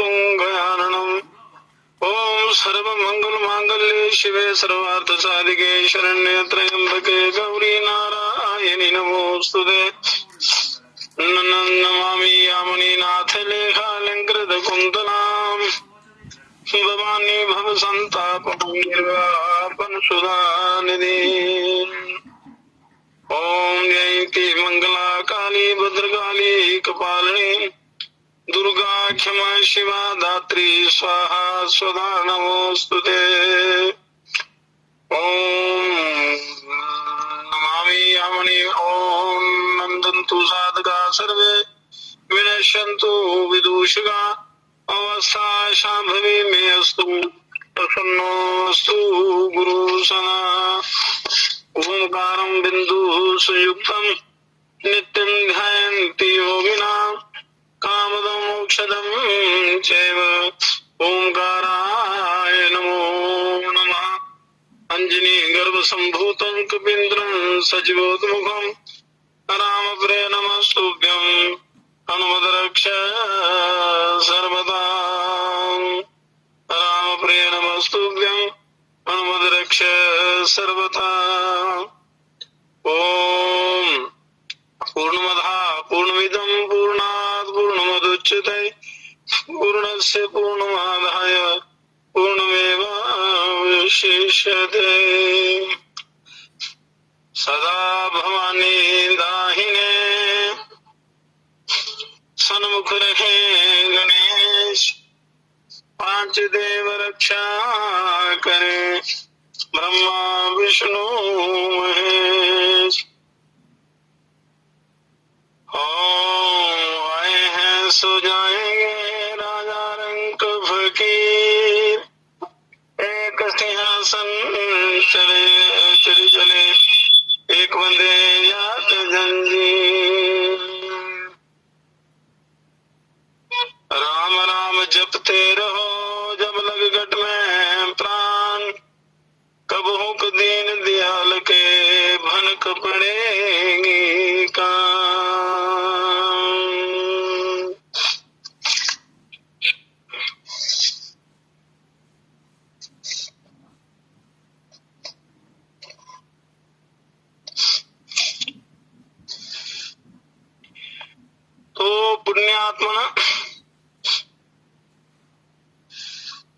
तुंगयाननम। ओम सर्वमंगल मांगल्ये शिवे सर्वार्थ साधिके शरण्ये त्र्यंबके गौरी नारायणि नमोस्तुते। नमामि यामुनी नाथ लेखालंकृत कुंतलाम भवानी भव संतापं निर्वापन सुधानिधि। ओम जयंती मंगला काली भद्रकाली कपालिनी दुर्गा क्षमा शिवा धात्री स्वाहा स्वधा नमोस्तुते। ओम नमामि यामुनी। ओम नंदन्तु साधका सर्वे विनश्यन्तु विदूषका अवस्था शांभवी मे अस्तु प्रसन्नोऽस्तु गुरु सदा। ओंकारं बिंदु संयुक्तं नित्यं ध्यायन्ति योगिनां कामदं मोक्षदं चैव। ओंकाराय नमो नमः। अंजनी गर्भ संभूतं कपीन्द्रं सजीवोन्मुखं रामप्रिय नमस्तुभ्यं हनुमद्रक्ष सर्वदा। रामप्रिय नमस्तुभ्यं हनुमद्रक्ष सर्वदा। ओम पूर्णमदः पूर्णमिदं पूर्णात् पूर्णमुदच्यते पूर्णस्य पूर्णमादाय पूर्णमेवावशिष्यते। सदा भवानी दाहिने सन्मुख रहे गणेश। पांच देव रक्षा करे ब्रह्मा विष्णु महेश। आए हैं सो जाएंगे राजा रंग फकीर। एक सिंहासन चले चले एक बंदे याद जंजीर। राम राम जपते रहो जब लग गट में प्राण। कब हुक दीन दयाल के भनक पड़ेगी कान। तो पुण्यात्मा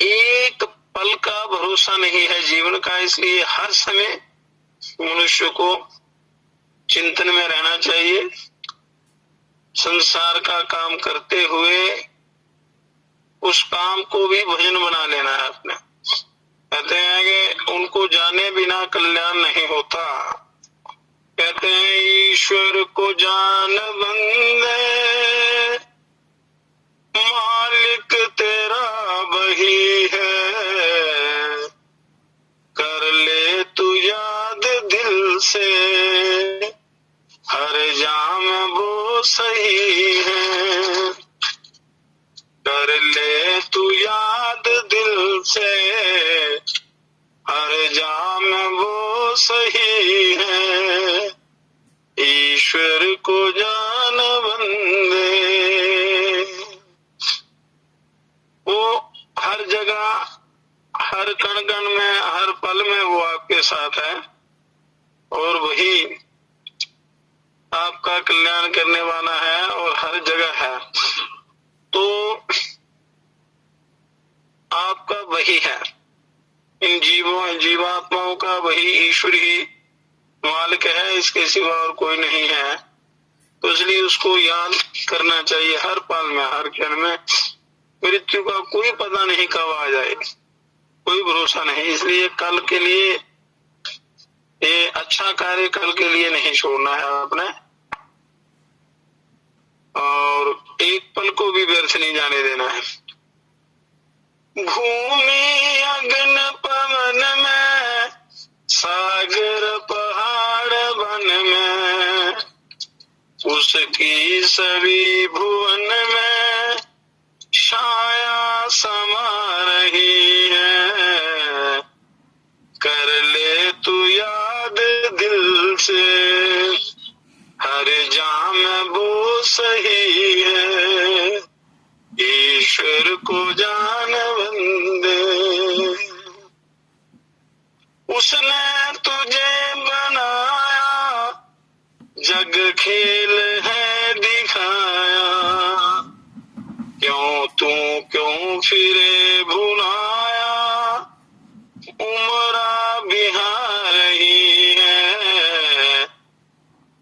एक पल का भरोसा नहीं है जीवन का, इसलिए हर समय मनुष्य को चिंतन में रहना चाहिए। संसार का काम करते हुए उस काम को भी भजन बना लेना है अपने। कहते हैं कि उनको जाने बिना कल्याण नहीं होता। कहते हैं ईश्वर को जान बंदे मालिक तेरा वही है। कर ले तू याद दिल से हर जाम वो सही है। कर ले तू याद दिल से हर जाम वो सही है। ईश्वर को जान बंदे। वो हर जगह हर कण कण में हर पल में वो आपके साथ है और वही आपका कल्याण करने वाला है और हर जगह है। तो आपका वही है, इन जीवात्माओं का वही ईश्वर ही मालिक है, इसके सिवा और कोई नहीं है। तो इसलिए उसको याद करना चाहिए हर पल में हर क्षण में। मृत्यु का कोई पता नहीं कब आ जाए, कोई भरोसा नहीं। इसलिए कल के लिए ये अच्छा कार्य कल के लिए नहीं छोड़ना है आपने, और एक पल को भी व्यर्थ नहीं जाने देना है। भूमि अग्न पवन में सागर पहाड़ वन में उसकी सभी भुवन में छाया समा रही है। कर ले तू याद दिल से हर जाम वो सही है। ईश्वर ईश्वर को जान बंदे। उसने तुझे बनाया, जग खेल है दिखाया, क्यों फिरे भुलाया, उम्रा बिहार ही है,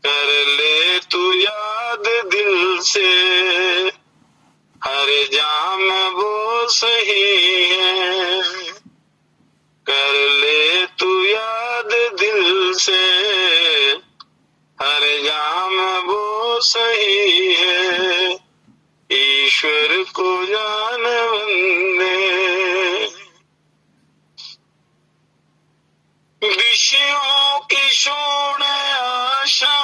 कर ले तू याद दिल से, हर जाम वो सही है, कर ले तू याद दिल से, हर जाम वो सही है, ईश्वर को जान बंदे। विषयों की शोण आशा,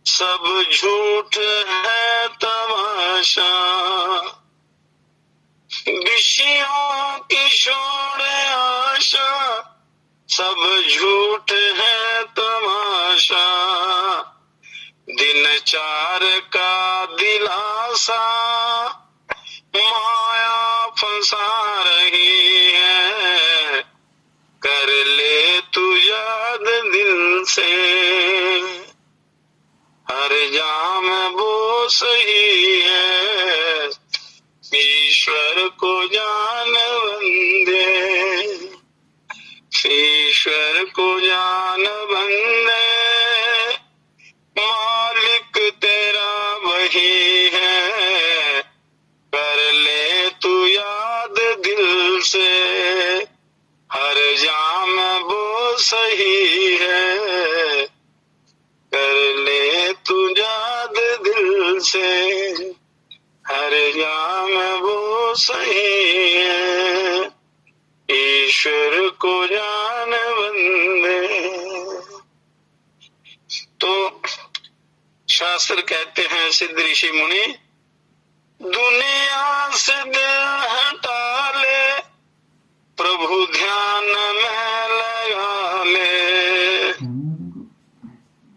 सब झूठ है तमाशा, विषयों की शोण आशा, सब झूठ है तमाशा, दिन चार का दिलासा, माया फंसा रही है, कर ले तू याद दिल से, हर जाम वो सही है, ईश्वर को जान बंदे, ईश्वर को जान बंदे, मालिक तेरा वही है, कर ले तू याद दिल से, हर जाम वो सही है, कर ले तू याद दिल से, हर जाम वो सही है, ईश्वर को जान बंदे। तो शास्त्र कहते हैं सिद्ध ऋषि मुनि, दुनिया से दिल हटा ले, प्रभु ध्यान में लगा ले,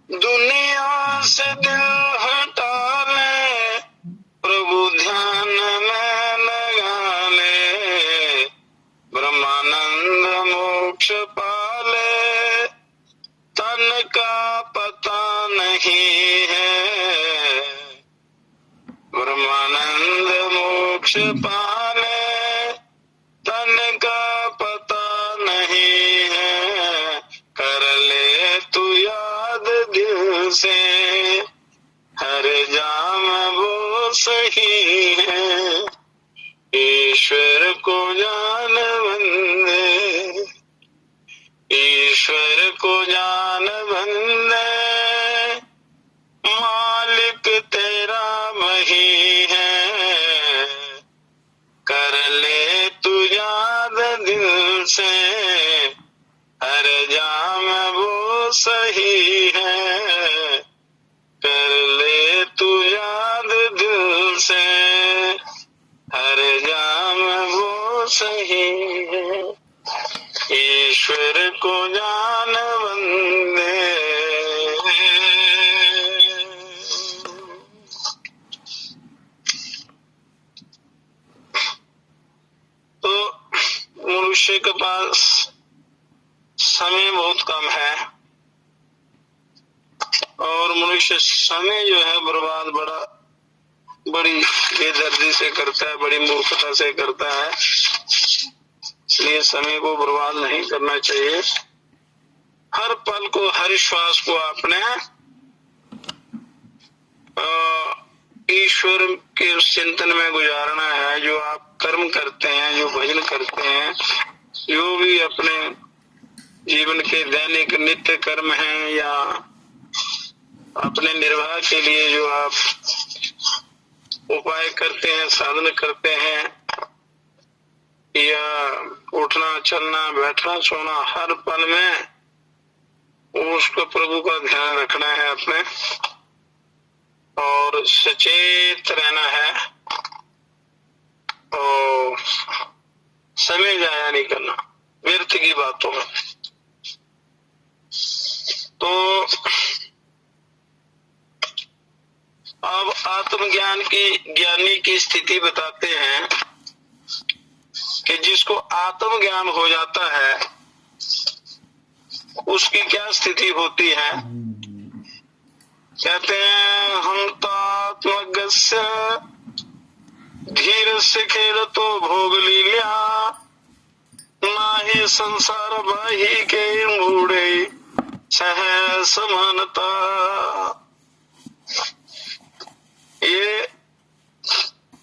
दुनिया से दिल हटा ले, प्रभु ध्यान में लगा ले, ब्रह्मानंद मोक्ष पाले, तन का पता नहीं है, ब्रह्मानंद मोक्ष पाले, तन का पता नहीं है, कर ले तू याद दिल से, हर जाम वो सही है, ईश्वर को जान बंदे, ईश्वर को जान बंदे, मालिक तेरा वही है, कर ले तू याद दिल से, हर जाम वो सही है, कर ले तू याद दिल से, हर जाम वो सही है, ईश्वर को जान बंदे। तो मनुष्य के पास समय बहुत कम है, और मनुष्य समय जो है बर्बाद बड़ी बेदर्दी से करता है, बड़ी मूर्खता से करता है, इसलिए समय को बर्बाद नहीं करना चाहिए। हर पल को, हर श्वास को आपने ईश्वर के उस चिंतन में गुजारना है। जो आप कर्म करते हैं, जो भजन करते हैं, जो भी अपने जीवन के दैनिक नित्य कर्म हैं, या अपने निर्वाह के लिए जो आप उपाय करते हैं, साधन करते हैं, या उठना, चलना, बैठना, सोना, हर पल में उसको प्रभु का ध्यान रखना है अपने, और सचेत रहना है, और समय जाया नहीं करना व्यर्थ की बातों में। तो अब आत्मज्ञान ज्ञानी की स्थिति बताते हैं कि जिसको आत्मज्ञान हो जाता है उसकी क्या स्थिति होती है। कहते हैं हम तात्मज्ञस्य धीर से खेल तो भोग लीला नाही संसार बाही के मूढ़े सह समानता। ये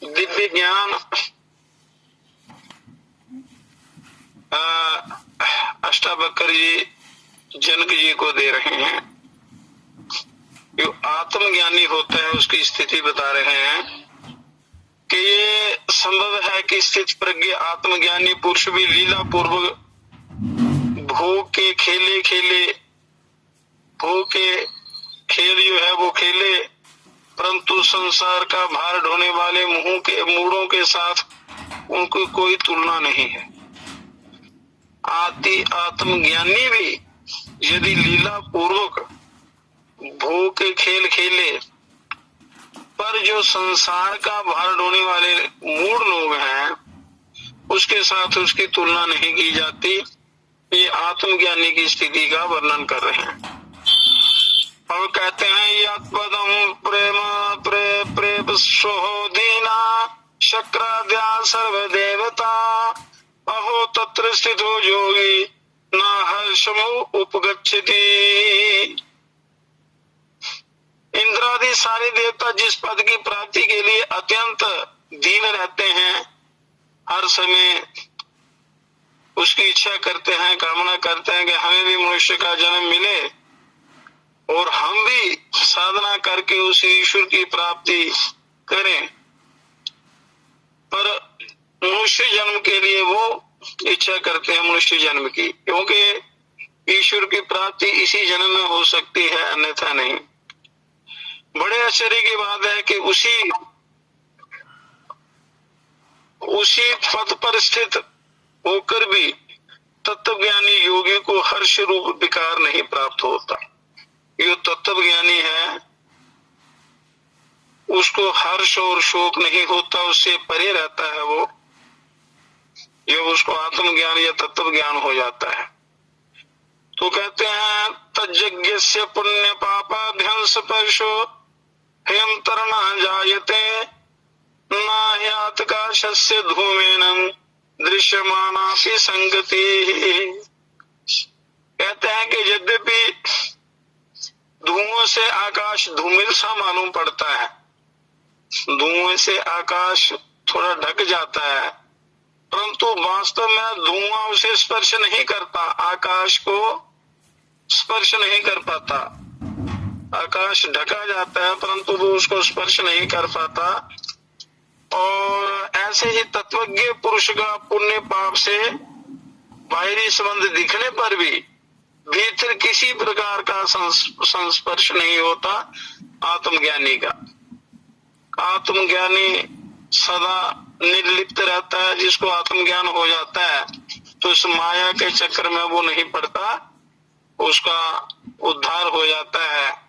दिव्य ज्ञान अष्टावक्र जी जनक जी को दे रहे हैं। जो आत्मज्ञानी होता है उसकी स्थिति बता रहे हैं कि ये संभव है कि स्थित प्रज्ञ आत्मज्ञानी पुरुष भी लीला पूर्वक भोग के खेल जो है वो खेले, परंतु संसार का भार ढोने वाले मुंह के मूढ़ों के साथ उनकी कोई तुलना नहीं है। आत्मज्ञानी भी यदि लीला पूर्वक भोग के खेल खेले, पर जो संसार का भार ढोने वाले मूढ़ लोग हैं उसके साथ उसकी तुलना नहीं की जाती। ये आत्मज्ञानी की स्थिति का वर्णन कर रहे हैं। और कहते हैं यत्पदम प्रेम प्रेम सोदीना शक्राद्या सर्वदेवता अहो तत्र स्थितो योगी न हर्षमो उपगच्छति। इंद्रादि सारे देवता जिस पद की प्राप्ति के लिए अत्यंत दीन रहते हैं, हर समय उसकी इच्छा करते हैं, कामना करते हैं कि हमें भी मनुष्य का जन्म मिले और हम भी साधना करके उस ईश्वर की प्राप्ति करें, पर मनुष्य जन्म के लिए वो इच्छा करते हैं मनुष्य जन्म की, क्योंकि ईश्वर की प्राप्ति इसी जन्म में हो सकती है, अन्यथा नहीं। बड़े आश्चर्य की बात है कि उसी पद पर स्थित होकर भी तत्वज्ञानी योगी को हर्ष रूप विकार नहीं प्राप्त होता। जो तत्वज्ञानी है उसको हर्ष और शोक नहीं होता, उससे परे रहता है वो, जब उसको आत्मज्ञान या तत्व ज्ञान हो जाता है। तो कहते हैं तज्जज्ञ से पुण्य पापाभ्यंस परशो हयंतर न जायते नाह्यात्काशस्य धूमेन दृश्यमानापि संगति। कहते हैं कि यद्यपि धुओं से आकाश धूमिल सा मालूम पड़ता है, धुएं से आकाश थोड़ा ढक जाता है, परंतु वास्तव में धुआं उसे स्पर्श नहीं करता, आकाश को स्पर्श नहीं कर पाता। आकाश ढका जाता है परंतु वो उसको स्पर्श नहीं कर पाता। और ऐसे ही तत्वज्ञ पुरुष का पुण्य पाप से बाहरी संबंध दिखने पर भी भीतर किसी प्रकार का संस्पर्श नहीं होता आत्मज्ञानी का। आत्मज्ञानी सदा निर्लिप्त रहता है। जिसको आत्मज्ञान हो जाता है तो इस माया के चक्कर में वो नहीं पड़ता, उसका उद्धार हो जाता है।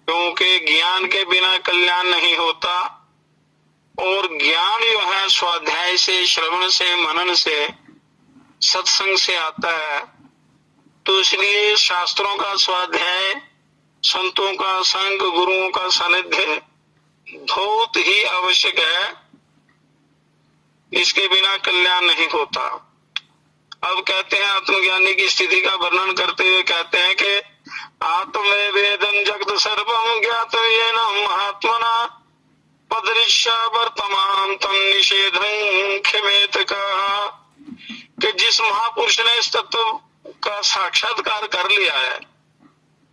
क्योंकि ज्ञान के बिना कल्याण नहीं होता, और ज्ञान जो है स्वाध्याय से, श्रवण से, मनन से, सत्संग से आता है। तो इसलिए शास्त्रों का स्वाध्याय, संतों का संग, गुरुओं का सानिध्य बहुत ही आवश्यक है, इसके बिना कल्याण नहीं होता। अब कहते हैं आत्मज्ञानी की स्थिति का वर्णन करते हुए कहते हैं कि आत्मे वेदन जगत सर्वम ज्ञातव्येन महात्मना पदृश्य वर्तमान तन निषेधं क्षमेत कहा। कि जिस महापुरुष ने इस तत्व का साक्षात्कार कर लिया है,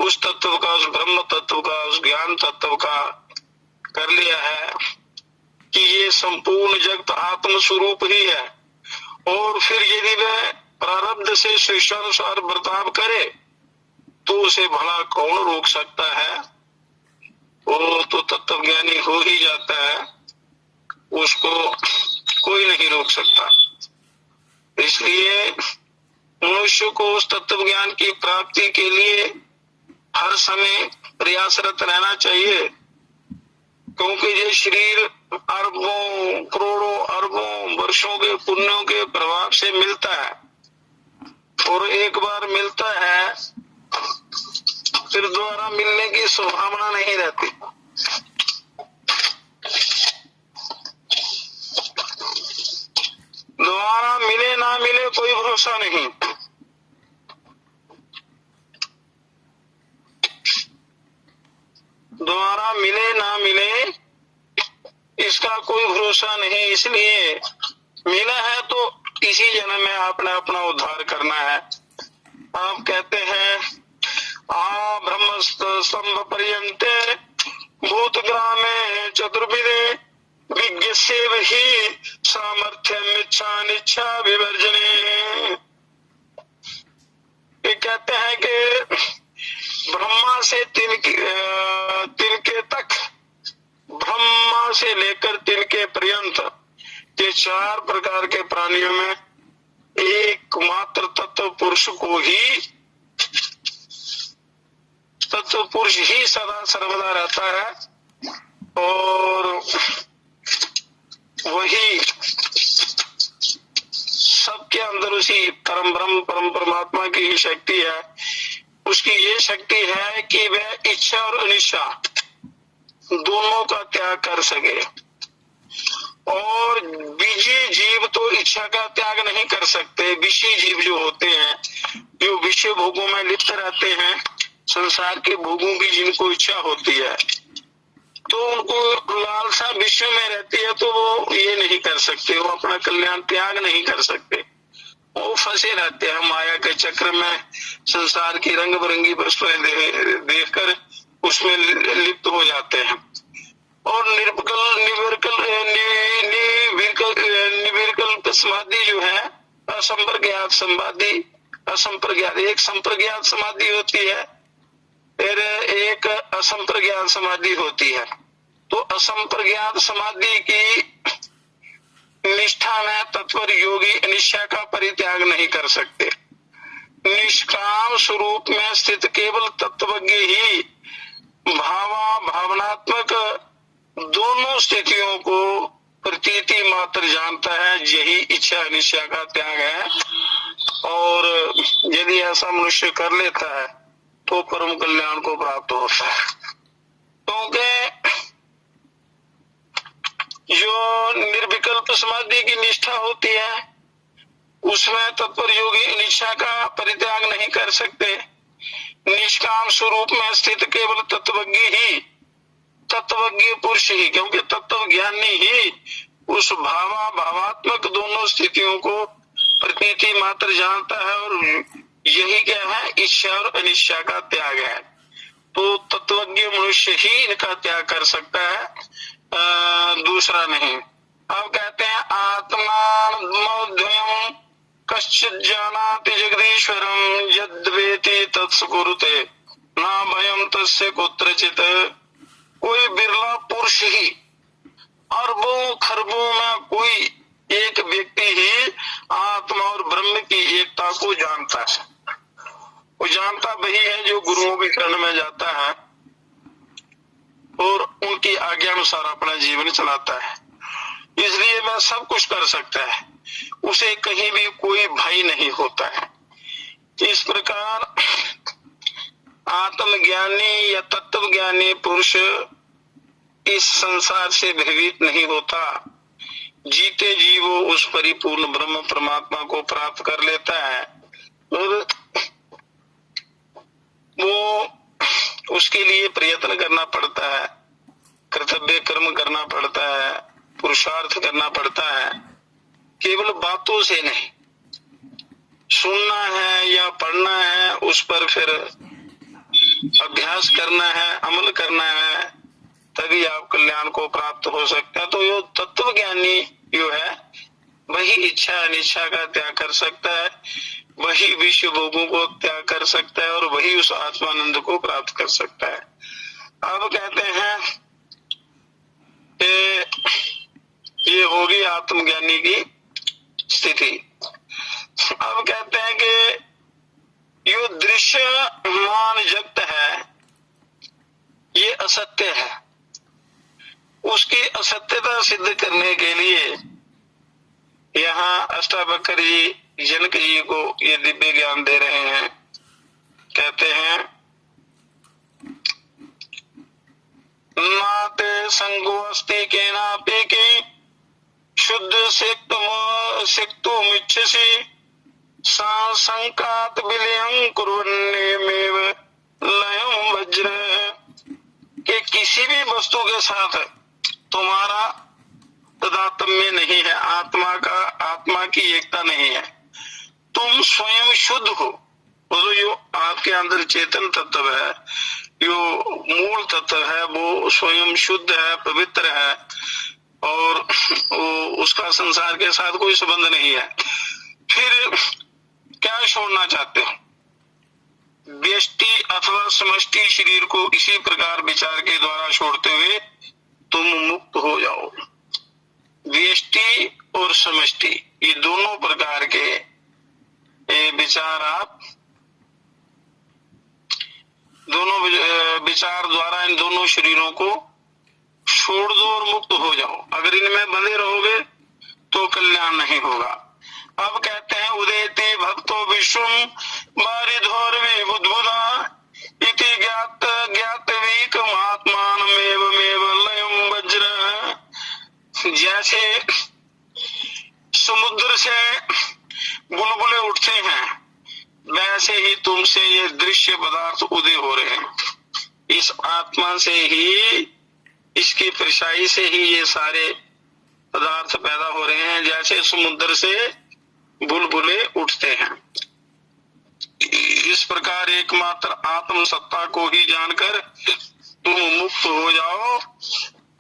उस तत्व का, उस ब्रह्म तत्व का, उस ज्ञान तत्व का कर लिया है कि ये संपूर्ण जगत आत्म स्वरूप ही है, और फिर यदि वह प्रारब्ध से शिष्टानुसार बर्ताव करे तो उसे भला कौन रोक सकता है। वो तो तत्वज्ञानी हो ही जाता है, उसको कोई नहीं रोक सकता। इसलिए मनुष्य को उस तत्व ज्ञान की प्राप्ति के लिए हर समय प्रयासरत रहना चाहिए। क्योंकि ये शरीर अरबों करोड़ों अरबों वर्षों के पुण्यों के प्रभाव से मिलता है, और एक बार मिलता है फिर दोबारा मिलने की संभावना नहीं रहती। दोबारा मिले ना मिले कोई भरोसा नहीं। दोबारा मिले ना मिले इसका कोई भरोसा नहीं। इसलिए मिला है तो इसी जन्म में आपने अपना उद्धार करना है। आप कहते हैं आ ब्रह्मस्त स्तंभ पर्यंते भूतग्रामे चतुर्विदे विज्ञस्य वही सामर्थ्यम इच्छा निच्छा विवर्जने। ये कहते हैं कि ब्रह्मा से तिनके तक, ब्रह्मा से लेकर तिनके पर्यंत ये 4 प्रकार के प्राणियों में एकमात्र तत्व पुरुष को ही, तत्व पुरुष ही सदा सर्वदा रहता है, और वही सबके अंदर उसी परम ब्रह्म परम परमात्मा की ही शक्ति है। उसकी ये शक्ति है कि वह इच्छा और अनिच्छा दोनों का त्याग कर सके। और विषय जीव तो इच्छा का त्याग नहीं कर सकते। विषय जीव जो होते हैं, जो विषय भोगों में लिप्त रहते हैं, संसार के भोगों की जिनको इच्छा होती है, तो उनको लालसा विश्व में रहती है, तो वो ये नहीं कर सकते, वो अपना कल्याण त्याग नहीं कर सकते। वो फंसे रहते हैं माया के चक्र में, संसार की रंग बिरंगी वस्तुएं देखकर उसमें लिप्त हो जाते हैं। और निर्विकल्प समाधि जो है, असंप्रज्ञात समाधि, असंप्रज्ञात, एक संप्रज्ञात समाधि होती है, फिर एक असंप्रज्ञात समाधि होती है। तो असंप्रज्ञात समाधि की निष्ठा में तत्पर योगी अनिच्छा का परित्याग नहीं कर सकते। निष्काम स्वरूप में स्थित केवल तत्वज्ञ ही भावनात्मक दोनों स्थितियों को प्रतीति मात्र जानता है। यही इच्छा अनिच्छा का त्याग है। और यदि ऐसा मनुष्य कर लेता है तो परम कल्याण को प्राप्त होता है। क्योंकि जो निर्विकल्प समाधि की निष्ठा होती है उसमें तत्पर योगी अनिच्छा का परित्याग नहीं कर सकते। निष्काम स्वरूप में स्थित केवल तत्वज्ञ ही, तत्वज्ञ पुरुष ही, क्योंकि तत्व ज्ञानी ही उस भावात्मक दोनों स्थितियों को प्रतीति मात्र जानता है। और यही क्या है, इच्छा और अनिच्छा का त्याग है। तो तत्वज्ञ मनुष्य ही इनका त्याग कर सकता है, दूसरा नहीं। अब कहते हैं आत्माद्वयम् कश्चित् जानाति जगदीश्वरम् यद्वेति तत्सुकुरुते न भयम् तस्य कुत्रचित्। कोई बिरला पुरुष ही, अरबों खरबों में कोई एक व्यक्ति ही आत्मा और ब्रह्म की एकता को जानता है। वो जानता वही है जो गुरुओं के शरण में जाता है और उनकी आज्ञा अनुसार अपना जीवन चलाता है। इसलिए वह सब कुछ कर सकता है, उसे कहीं भी कोई भय नहीं होता है। इस प्रकार आत्मज्ञानी या तत्वज्ञानी पुरुष इस संसार से भयभीत नहीं होता। जीते जी वो उस परिपूर्ण ब्रह्म परमात्मा को प्राप्त कर लेता है। और वो उसके लिए प्रयत्न करना पड़ता है, कर्तव्य कर्म करना पड़ता है, पुरुषार्थ करना पड़ता है। केवल बातों से नहीं, सुनना है या पढ़ना है, उस पर फिर अभ्यास करना है, अमल करना है, तभी आप कल्याण को प्राप्त हो सकता है। तो यो तत्व ज्ञानी जो है वही इच्छा अनिच्छा का त्याग कर सकता है, वही विश्व भोगों को त्याग कर सकता है और वही उस आत्मानंद को प्राप्त कर सकता है। अब कहते हैं कि ये होगी आत्मज्ञानी की स्थिति। अब कहते हैं कि यो दृश्यमान जगत है ये असत्य है। उसकी असत्यता सिद्ध करने के लिए यहाँ अष्टावक्र जी जनक जी को ये दिव्य ज्ञान दे रहे हैं। कहते हैं नाते संगो अस्ति केनापि के शुद्ध सिक्तो मिच्छसि संकात विलयं कुर्वन्नेमेव लयं वज्र, कि किसी भी वस्तु के साथ तुम्हारा तादात्म्य नहीं है, आत्मा की एकता नहीं है। तुम स्वयं शुद्ध हो, तो जो आपके अंदर चेतन तत्व है, जो मूल तत्व है, वो स्वयं शुद्ध है, पवित्र है, और उसका संसार के साथ कोई संबंध नहीं है। फिर क्या छोड़ना चाहते हो? व्यष्टि अथवा समष्टि शरीर को इसी प्रकार विचार के द्वारा छोड़ते हुए तुम मुक्त हो जाओ। व्यष्टि और समष्टि ये दोनों प्रकार के विचार आप दोनों विचार द्वारा इन दोनों शरीरों को छोड़ दो और मुक्त हो जाओ। अगर इनमें बंधे रहोगे तो कल्याण नहीं होगा। अब कहते हैं उदेति भक्तो विश्वम बारिधोर्वे बुद्बुदा इति ज्ञात वीक महात्मानमेव लयं वज्र। जैसे समुद्र से बुलबुले उठते हैं, वैसे ही तुमसे ये दृश्य पदार्थ उदय हो रहे हैं। इस आत्मा से ही, इसकी परछाई से ही ये सारे पदार्थ पैदा हो रहे हैं, जैसे समुद्र से बुलबुले उठते हैं। इस प्रकार एकमात्र आत्म सत्ता को ही जानकर तुम मुक्त हो जाओ।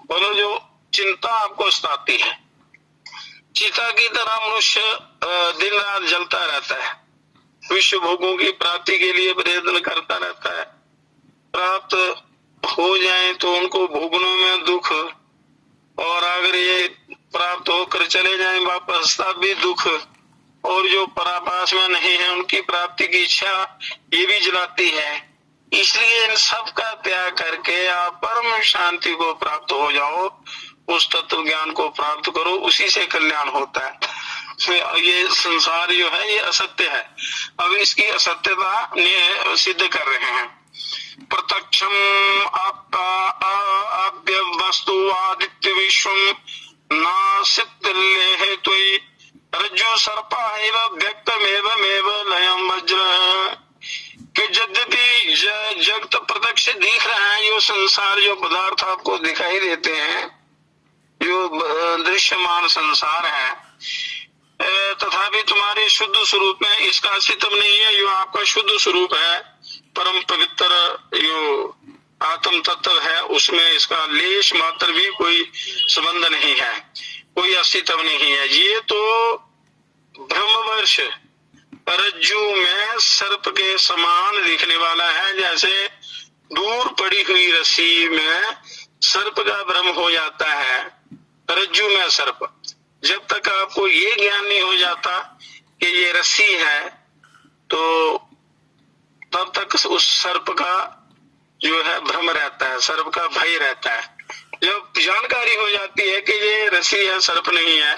बोलो, जो चिंता आपको सताती है, चिता की तरह मनुष्य दिन रात जलता रहता है, विश्व भोगों की प्राप्ति के लिए प्रयत्न करता रहता है। प्राप्त हो जाए तो उनको भोगने में दुख, और अगर ये प्राप्त होकर चले जाएं वापस तब भी दुख, और जो परापास में नहीं है उनकी प्राप्ति की इच्छा ये भी जलाती है। इसलिए इन सब का त्याग करके आप परम शांति को प्राप्त हो जाओ, उस तत्व ज्ञान को प्राप्त करो, उसी से कल्याण होता है। ये संसार जो है ये असत्य है। अब इसकी असत्यता सिद्ध कर रहे हैं। प्रत्यक्षम आप्य वस्तु आदित्य विश्वम नासितल्य हेतु रज्जु सर्पा व्यक्तमेव लयं वज्र, कि यद्यपि जगत प्रत्यक्ष दिख रहा है, जो संसार जो पदार्थ आपको दिखाई देते हैं, जो दृश्यमान संसार है, तथापि तुम्हारे शुद्ध स्वरूप में इसका अस्तित्व नहीं है। जो आपका शुद्ध स्वरूप है, परम पवित्र जो आत्म तत्व है, उसमें इसका लेश मात्र भी कोई संबंध नहीं है, कोई अस्तित्व नहीं है। ये तो ब्रह्मवर्ष रज्जु में सर्प के समान दिखने वाला है। जैसे दूर पड़ी हुई रस्सी में सर्प का भ्रम हो जाता है, रज्जु में सर्प। जब तक आपको ये ज्ञान नहीं हो जाता कि ये रस्सी है, तो तब तक उस सर्प का जो है भ्रम रहता है, सर्प का भय रहता है। जब जानकारी हो जाती है कि ये रस्सी है, सर्प नहीं है,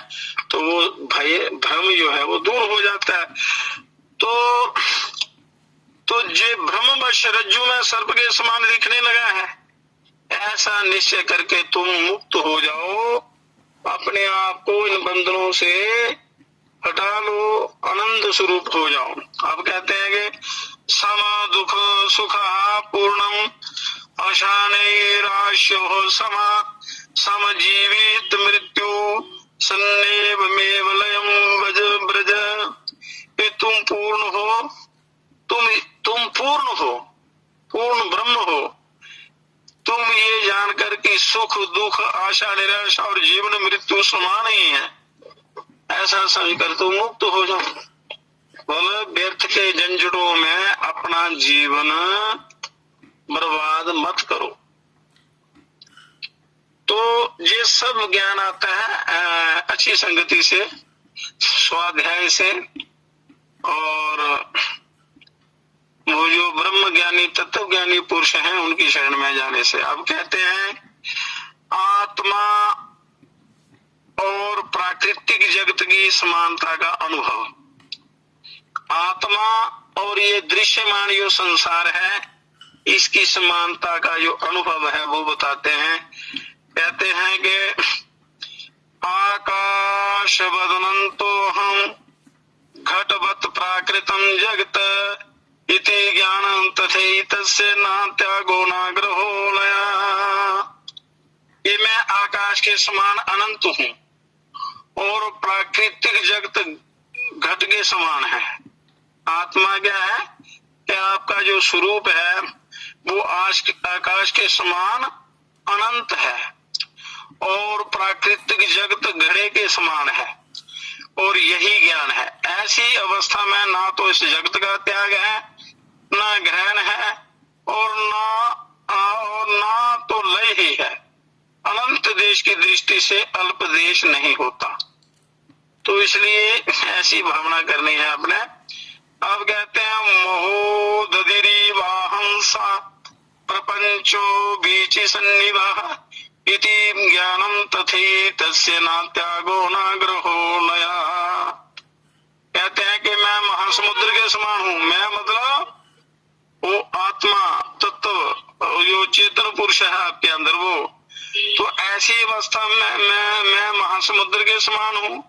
तो वो भय भ्रम जो है वो दूर हो जाता है। तो ये भ्रमवश रज्जु में सर्प के समान दिखने लगा है, ऐसा निश्चय करके तुम मुक्त हो जाओ, अपने आप को इन बंधनों से हटा लो, आनंद स्वरूप हो जाओ। अब कहते हैं कि सम दुख सुख पूर्णम अशानैराश्यो सम जीवित मृत्यु सन्नेवमेव लयं ब्रज। तुम पूर्ण हो, तुम पूर्ण हो, पूर्ण ब्रह्म हो। तुम ये जानकर कि सुख दुख आशा निराशा और जीवन मृत्यु समान ही है, ऐसा समझकर तुम मुक्त हो जाओ। बोलो, व्यर्थ के झंझटों में अपना जीवन बर्बाद मत करो। तो ये सब ज्ञान आता है अच्छी संगति से, स्वाध्याय से, और वो जो ब्रह्म ज्ञानी तत्व ज्ञानी पुरुष हैं उनकी शरण में जाने से। अब कहते हैं आत्मा और प्राकृतिक जगत की समानता का अनुभव। आत्मा और ये दृश्यमान जो संसार है, इसकी समानता का जो अनुभव है वो बताते हैं। कहते हैं कि आकाशवदनंतो हम घटवत् प्राकृतम जगत इति ज्ञानं तथैतस्य नात्यागो नाग्रहो लया। ये मैं आकाश के समान अनंत हूँ और प्राकृतिक जगत घट के समान है। आत्मा क्या है कि आपका जो स्वरूप है वो आकाश के समान अनंत है और प्राकृतिक जगत घड़े के समान है और यही ज्ञान है। ऐसी अवस्था में ना तो इस जगत का त्याग है, ना ग्रहण है और ना तो लय ही है। अनंत देश की दृष्टि से अल्प देश नहीं होता, तो इसलिए ऐसी भावना करनी है अपने। अब कहते हैं मोहो दधिरी वाहंसा प्रपंचो बीच सन्निवाह इति ज्ञानम तथी तस्य न त्यागो न ग्रहो लया। कहते हैं कि मैं महासमुद्र के समान हूँ। मैं मतलब वो आत्मा तत्व जो चेतन पुरुष है आपके अंदर, वो तो ऐसी अवस्था में मैं महासमुद्र के समान हूँ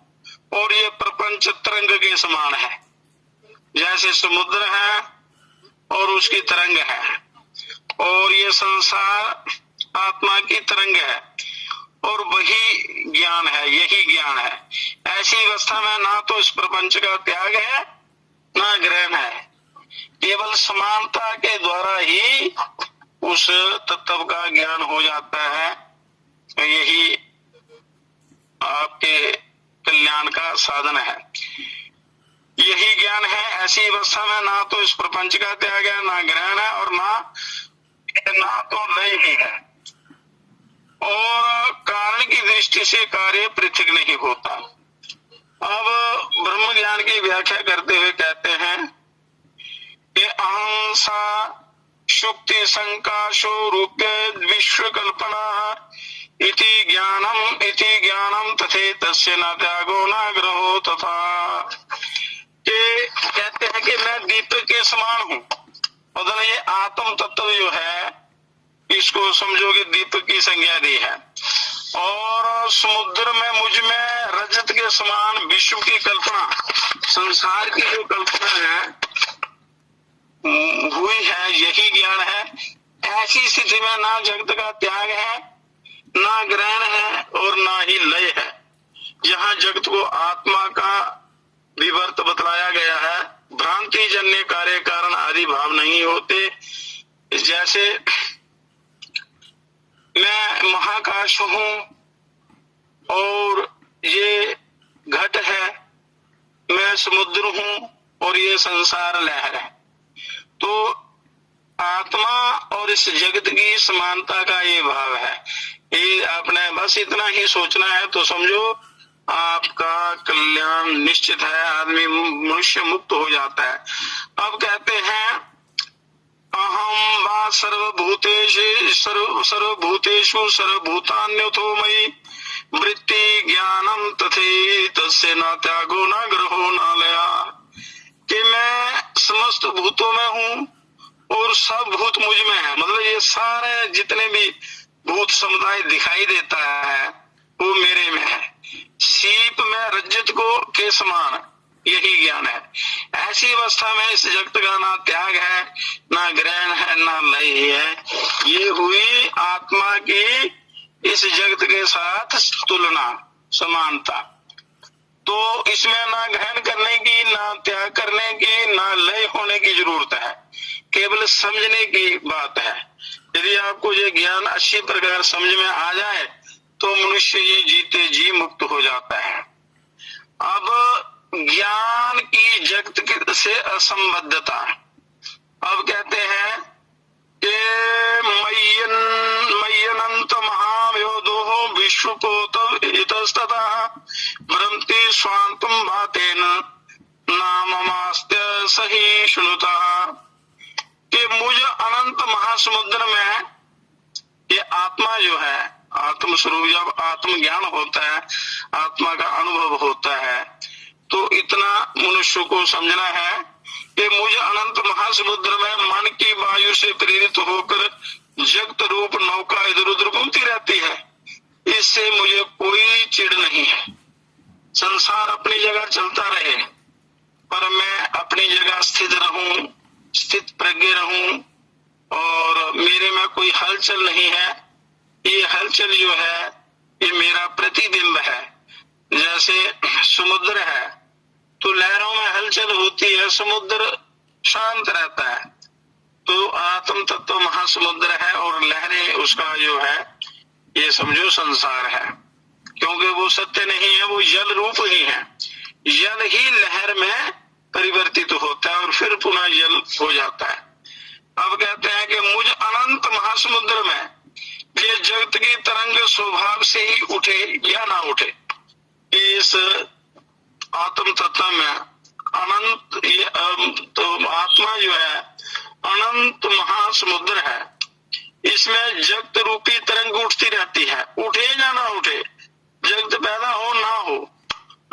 और ये प्रपंच तरंग के समान है। जैसे समुद्र है और उसकी तरंग है और ये संसार आत्मा की तरंग है और वही ज्ञान है, यही ज्ञान है। ऐसी अवस्था में ना तो इस प्रपंच का त्याग है ना ग्रहण है, केवल समानता के द्वारा ही उस तत्व का ज्ञान हो जाता है। यही आपके कल्याण का साधन है, यही ज्ञान है। ऐसी अवस्था में ना तो इस प्रपंच का त्याग है, ना ग्रहण है और ना तो लय ही है और कारण की दृष्टि से कार्य पृथक नहीं होता। अब ब्रह्म ज्ञान की व्याख्या करते हुए कहते हैं कि अहंसा शुक्ति संकाशो रूपे विश्व कल्पना इति ज्ञानम तथे तस्य न त्यागो न ग्रहो तथा। के कहते हैं कि मैं दीपक के समान हूँ। मतलब ये आत्म तत्व जो है इसको समझो कि दीपक की संज्ञा दी है और समुद्र में मुझ में रजत के समान विश्व की कल्पना, संसार की जो कल्पना है हुई है, यही ज्ञान है। ऐसी स्थिति में ना जगत का त्याग है, ना ग्रहण है और ना ही लय है। जहाँ जगत को आत्मा का विवर्त बतलाया गया है, भ्रांति जन्य कार्य कारण आदि भाव नहीं होते। जैसे मैं महाकाश हूँ और ये घट है, मैं समुद्र हूँ और ये संसार लहर है। तो आत्मा और इस जगत की समानता का ये भाव है। ये आपने बस इतना ही सोचना है तो समझो आपका कल्याण निश्चित है, आदमी मनुष्य मुक्त हो जाता है। अब कहते हैं अहम वा सर्वभूतेषु सर्वभूतान्यथो मयि वृत्ति ज्ञानम तथे तस्य न त्यागो न ग्रहो न लया। कि मैं समस्त भूतों में हूँ और सब भूत मुझ में है। मतलब ये सारे जितने भी भूत समुदाय दिखाई देता है वो मेरे में है। सीप में रज्जत को के समान यही ज्ञान है। ऐसी अवस्था में इस जगत का ना त्याग है, ना ग्रहण है, ना लय है। ये हुई आत्मा की इस जगत के साथ तुलना, समानता। तो इसमें ना ग्रहण करने की, ना त्याग करने की, ना लय होने की जरूरत है, केवल समझने की बात है। यदि आपको ये ज्ञान अच्छी प्रकार समझ में आ जाए तो मनुष्य ये जीते जी मुक्त हो जाता है। अब ज्ञान की जगत से असंबद्धता। अब कहते हैं कि मय्यनंत महाव्योदो विश्व को तब इतस्तता भ्रंति स्वांतम भातेन नाममास्त्य सहिष्णुता। कि मुझ अनंत महासमुद्र में ये आत्मा जो है आत्म स्वरूप जब आत्मज्ञान होता है, आत्मा का अनुभव होता है, तो इतना मनुष्य को समझना है कि मुझ अनंत महासमुद्र में मन की वायु से प्रेरित होकर जगत रूप नौका इधर उधर घूमती रहती है, इससे मुझे कोई चिढ़ नहीं है। संसार अपनी जगह चलता रहे, पर मैं अपनी जगह स्थित रहूं, स्थित प्रज्ञ रहूं, और मेरे में कोई हलचल नहीं है। ये हलचल जो है ये मेरा प्रतिबिंब है। जैसे समुद्र है तो लहरों में हलचल होती है, समुद्र शांत रहता है। तो आत्म तत्व महासमुद्र है और लहरें उसका जो है ये समझो संसार है, क्योंकि वो सत्य नहीं है, वो जल रूप ही है। जल ही लहर में परिवर्तित होता है और फिर पुनः जल हो जाता है। अब कहते हैं कि मुझ अनंत महासमुद्र में ये जगत की तरंग स्वभाव से ही उठे या ना उठे, इस आत्म तत्व में अनंत, ये तो आत्मा जो है अनंत महासमुद्र है, इसमें जगत रूपी तरंग उठती रहती है, उठे या ना उठे, जगत पैदा हो ना हो,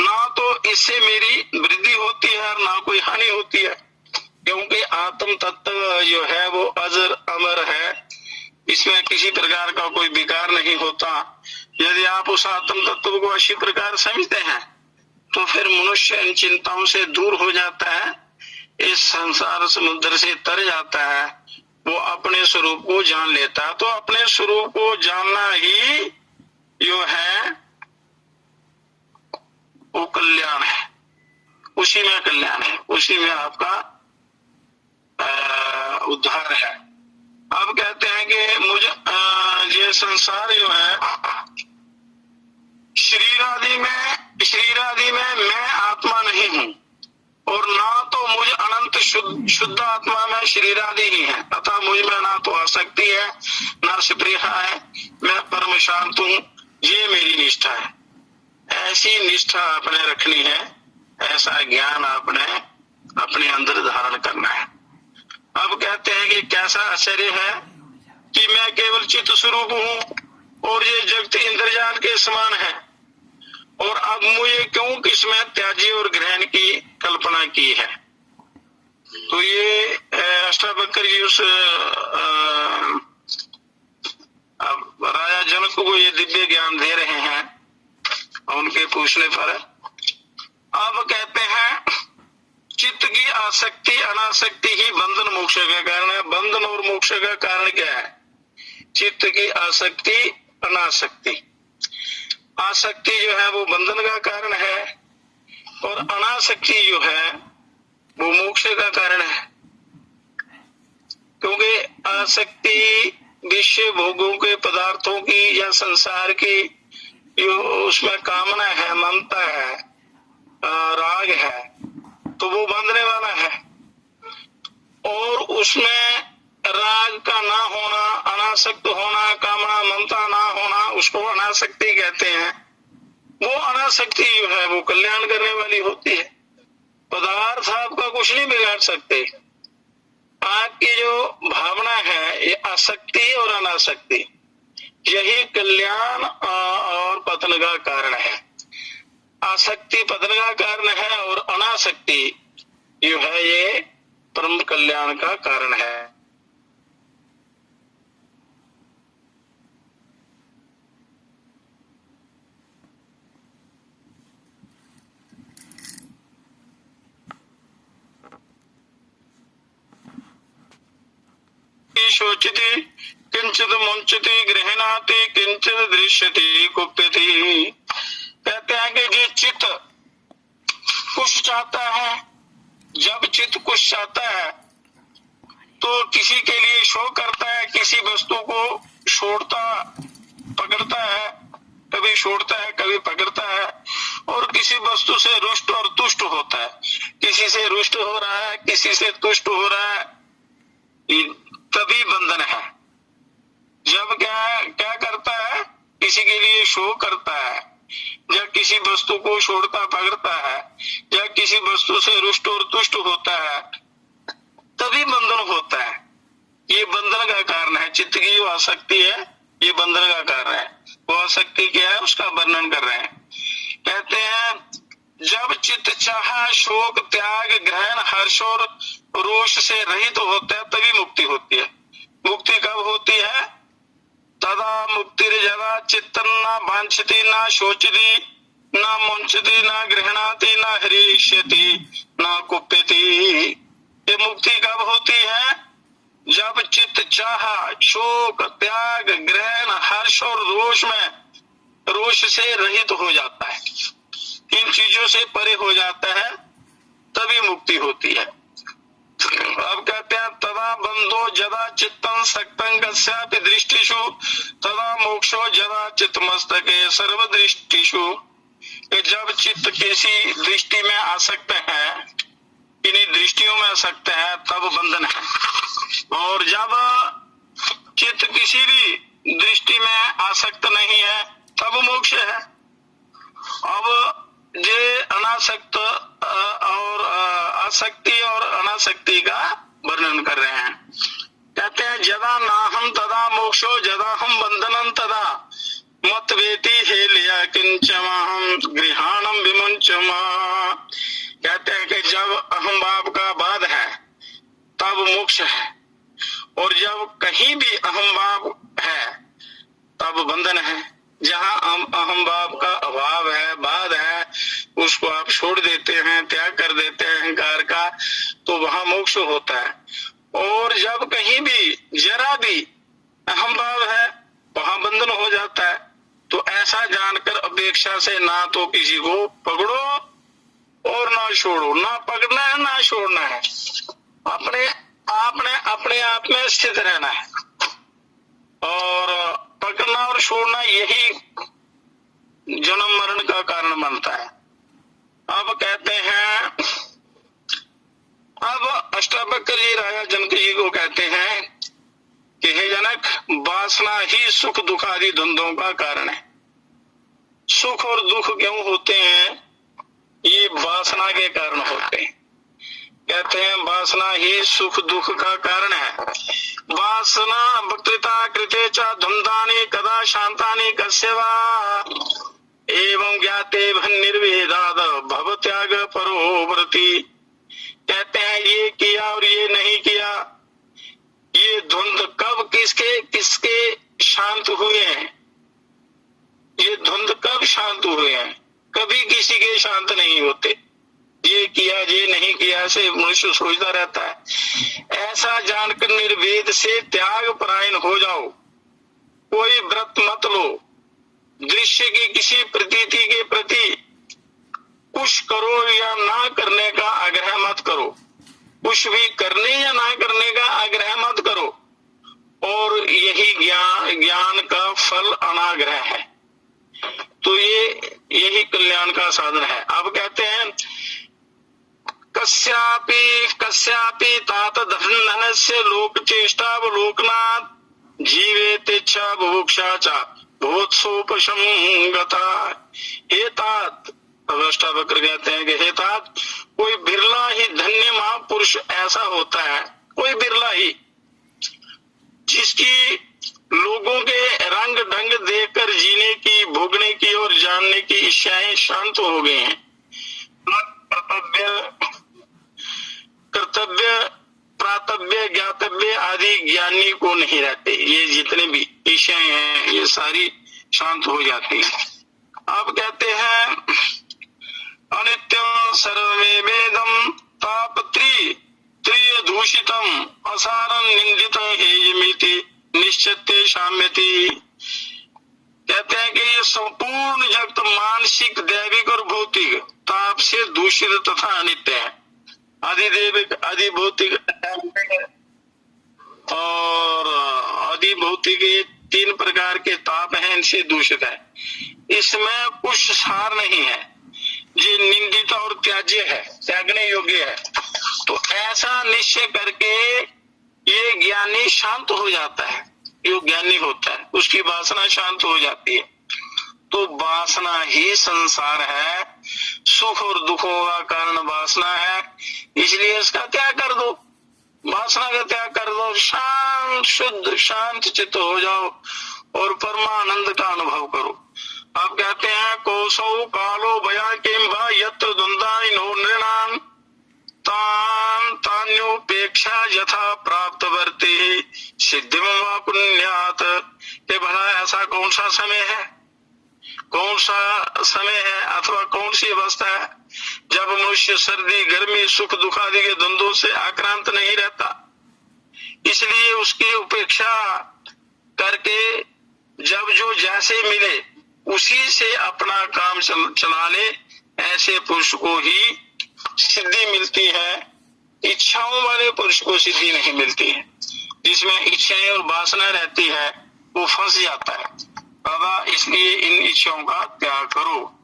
ना तो इससे मेरी वृद्धि होती है और ना कोई हानि होती है, क्योंकि आत्म तत्व जो है वो अजर अमर है, इसमें किसी प्रकार का कोई विकार नहीं होता। यदि आप उस आत्म तत्व को अच्छी प्रकार समझते हैं तो फिर मनुष्य इन चिंताओं से दूर हो जाता है, इस संसार समुद्र से तर जाता है, वो अपने स्वरूप को जान लेता है। तो अपने स्वरूप को जानना ही जो है वो कल्याण है, उसी में कल्याण है, उसी में आपका उद्धार है। अब कहते हैं कि मुझे ये संसार जो है शरीर आदि में मैं आत्मा नहीं हूँ, और ना तो मुझ अनंत शुद्ध आत्मा में शरीर आदि ही है। अतः मुझ में ना तो आसक्ति है ना स्पृहा है, मैं परम शांत हूँ, ये मेरी निष्ठा है। ऐसी निष्ठा आपने रखनी है, ऐसा ज्ञान आपने अपने अंदर धारण करना है। अब कहते हैं कि कैसा आश्चर्य है कि मैं केवल चित्त स्वरूप हूँ और ये जगत इंद्रजाल के समान है, और अब मुझे क्यों किसमें त्याज्य और ग्रहण की कल्पना की है। तो ये अष्टावक्र जी उस अब राजा जनक को ये दिव्य ज्ञान दे रहे हैं उनके पूछने पर। अब कहते हैं चित्त की आसक्ति अनासक्ति ही बंधन मोक्ष का कारण है। बंधन और मोक्ष का कारण क्या है? चित्त की आसक्ति अनासक्ति। आसक्ति जो है वो बंधन का कारण है, और अनासक्ति जो है वो मोक्ष का कारण है। क्योंकि आसक्ति विषय भोगों के पदार्थों की या संसार की जो उसमें कामना है, ममता है, राग है, तो वो बांधने वाला है। और उसमें राग का ना होना, अनासक्त होना, कामना ममता ना होना, उसको अनासक्ति कहते हैं। वो अनासक्ति जो है वो कल्याण करने वाली होती है। पदार्थ आपका कुछ नहीं बिगाड़ सकते। आपकी जो भावना है ये आसक्ति और अनासक्ति, यही कल्याण और पतन का कारण है। आसक्ति पतन का कारण है और अनासक्ति जो है ये परम कल्याण का कारण है। शोचति किंचित मुंचति गृहणाति किंचित दृश्यति कुप्यति। कहते हैं कि जो चित्त कुछ चाहता है, जब चित्त कुछ चाहता है तो किसी के लिए शोक करता है, किसी वस्तु को छोड़ता पकड़ता है, कभी छोड़ता है कभी पकड़ता है, और किसी वस्तु से रुष्ट और तुष्ट होता है। किसी से रुष्ट हो रहा है, किसी से तुष्ट हो रहा है, तभी बंधन है। जब क्या करता है, किसी के लिए शोक करता है, या किसी वस्तु को छोड़ता पकड़ता है, या किसी वस्तु से रुष्ट और तुष्ट होता है, तभी बंधन होता है। ये बंधन का कारण है। चित्त की जो आसक्ति है ये बंधन का कारण है। वो आसक्ति क्या है उसका वर्णन कर रहे हैं। कहते हैं जब चित्त चाह शोक त्याग ग्रहण हर्ष और रोष से रहित होता है तभी मुक्ति होती है। मुक्ति कब होती है? तदा मुक्तिर्यदा चित्तं न वांछति न शोचति न मुंचति न गृह्णाति न हृष्यति न कुप्यति। ये मुक्ति कब होती है? जब चित्त चाह शोक त्याग ग्रहण हर्ष और रोष से रहित हो जाता है, इन चीजों से परे हो जाता है, तभी मुक्ति होती है। अब कहते हैं तदा बंधो जदा चित्तं सक्तं कस्यापि दृष्टिषु तदा मोक्षो जदा चित्त मस्तके सर्व दृष्टिषु। जब चित्त किसी दृष्टि में आसक्त है, इन्हीं दृष्टियों में आसक्त है, तब बंधन है। और जब चित्त किसी भी दृष्टि में आसक्त नहीं है तब मोक्ष है। अब ये अनासक्त और आसक्ति और अनासक्ति का वर्णन कर रहे हैं। कहते हैं जदा नाहम तदा मोक्षो जदा हम बंधनम तदा मत वेति हे लिया किंचमाहम गृहाणम विमुंचमा। कहते हैं कि जब अहम भाव का बाध है तब मोक्ष है, और जब कहीं भी अहम भाव है तब बंधन है। जहाँ अहम भाव का अभाव है, बाध है, उसको आप छोड़ देते हैं, त्याग कर देते हैं अहंकार का, तो वहां मोक्ष होता है। और जब कहीं भी जरा भी अहम भाव है वहां बंधन हो जाता है। तो ऐसा जानकर अपेक्षा से ना तो किसी को पकड़ो और ना छोड़ो, ना पकड़ना है ना छोड़ना है, अपने आप में स्थित रहना है। और पकड़ना और छोड़ना यही जन्म मरण का कारण बनता है। अब कहते हैं, अब अष्टावक्र जी राजा जनक जी को कहते हैं कि हे जनक, वासना ही सुख दुख आदि द्वंद्वों का कारण है। सुख और दुख क्यों होते हैं? ये वासना के कारण होते हैं। कहते हैं वासना ही सुख दुख का कारण है। वासना वक्तृता कृते च द्वंद्वानि कदा शांतानि कस्य वा एवं ज्ञाते निर्वेदाद भव त्याग परोव्रति। कहते हैं ये किया और ये नहीं किया, ये द्वंद्व कब किसके शांत हुए हैं? ये द्वंद्व कब शांत हुए हैं? कभी किसी के शांत नहीं होते। ये किया ये नहीं किया से मनुष्य सोचता रहता है। ऐसा जानकर निर्वेद से त्याग परायण हो जाओ। कोई व्रत मत लो। दृश्य की किसी प्रतीति के प्रति कुछ करो या ना करने का आग्रह मत करो। कुछ भी करने या ना करने का आग्रह मत करो। और यही ज्ञान का फल अनाग्रह है। तो यही कल्याण का साधन है। अब कहते हैं कस्यापि तात धनस्य लोक चेष्टावलोकनात् जीवेत इच्छा बुभुक्षा च भूत्सोपशंगता। हे तात, अष्टावक्र कहते हैं कि हे तात, कोई बिरला ही धन्य महापुरुष ऐसा होता है, कोई बिरला ही, जिसकी लोगों के रंग ढंग देखकर जीने की, भोगने की और जानने की इच्छाएं शांत हो गई हैं। कर्तव्य प्रातव्य ज्ञातव्य आदि ज्ञानी को नहीं रहते। ये जितने भी इच्छाएं हैं ये सारी शांत हो जाती हैं। अब कहते हैं अनित्यम सर्ववेदम तापत्री त्रिय दूषितम असारम निंदितम हेयमिति निश्चित्ते शाम्यति। कहते हैं कि ये संपूर्ण जगत मानसिक, दैविक और भौतिक ताप से दूषित तथा अनित्य है। अधिदैविक, अधिभौतिक और अधिभौतिक, ये तीन प्रकार के ताप हैं, इनसे दूषित है। इसमें कुछ सार नहीं है, ये निंदित और त्याज्य है, त्यागने योग्य है। तो ऐसा निश्चय करके ये ज्ञानी शांत हो जाता है। जो ज्ञानी होता है उसकी वासना शांत हो जाती है। तो वासना ही संसार है, सुख और दुखों का कारण वासना है, इसलिए इसका त्याग कर दो, वासना का त्याग कर दो, शांत शुद्ध शांत चित्त हो जाओ। और परमानंद का अनुभव करो। आप कहते हैं कोसौ कालो भया किंबा यत्र द्वंद्वानि नो नृणाम तान तान्योपेक्षा यथा प्राप्त वर्ते सिद्धिम वा पुण्यात। के भला ऐसा कौन सा समय है, कौन सा समय है अथवा कौन सी अवस्था है जब मनुष्य सर्दी गर्मी सुख दुख आदि के द्वंद्वों से आक्रांत नहीं रहता। इसलिए उसकी उपेक्षा करके जब जो जैसे मिले उसी से अपना काम चला ले, ऐसे पुरुष को ही सिद्धि मिलती है। इच्छाओं वाले पुरुष को सिद्धि नहीं मिलती है। जिसमें इच्छाएं और वासना रहती है वो फंस जाता है। बाबा इसलिए इन इच्छाओं का त्याग करो।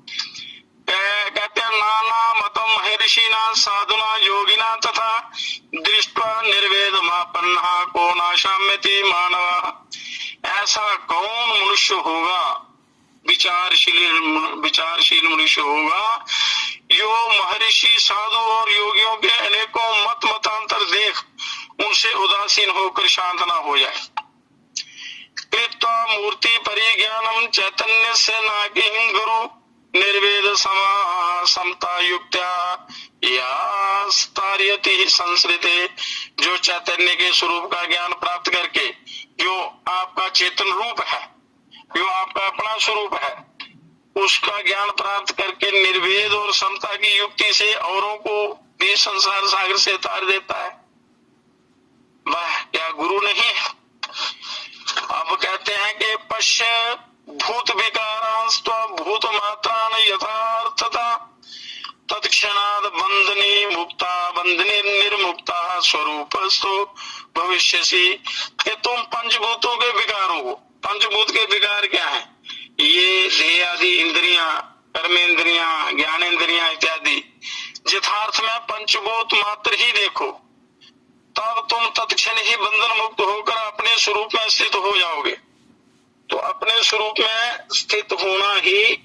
कहते हैं नाना मतम महर्षिना साधुना योगिना तथा दृष्टवा निर्वेद मापन्ना को नाशाम्यति मानव। ऐसा कौन मनुष्य होगा, विचारशील मनुष्य होगा जो महर्षि साधु और योगियों के अनेकों मत मतांतर देख उनसे उदासीन होकर शांत न हो जाए। कृत्वा मूर्ति परिज्ञानम चैतन्य से नाकिं गुरु निर्वेद समता युक्त्या या स्तार्यति संस्कृते। जो चैतन्य के स्वरूप का ज्ञान प्राप्त करके, जो आपका चेतन रूप है, जो आपका अपना स्वरूप है, उसका ज्ञान प्राप्त करके निर्वेद और समता की युक्ति से औरों को भी संसार सागर से तार देता है, वह क्या गुरु नहीं है। अब कहते हैं कि पश्य भूत विकारांस्त्व भूत मात्रान यथार्थता तत्क्षणाद बंधनी मुक्ता बंधनी निर्मुक्ता स्वरूपस्तु भविष्यसि। कि तुम पंचभूतों के विकारों को, पंचभूत के विकार क्या है, ये देह आदि इंद्रियां, कर्मेंद्रियां, ज्ञानेंद्रियां इत्यादि, यथार्थ में पंचभूत मात्र ही देखो, तब तुम तत्क्षण ही बंधन मुक्त होकर अपने स्वरूप में स्थित हो जाओगे। तो अपने स्वरूप में स्थित होना ही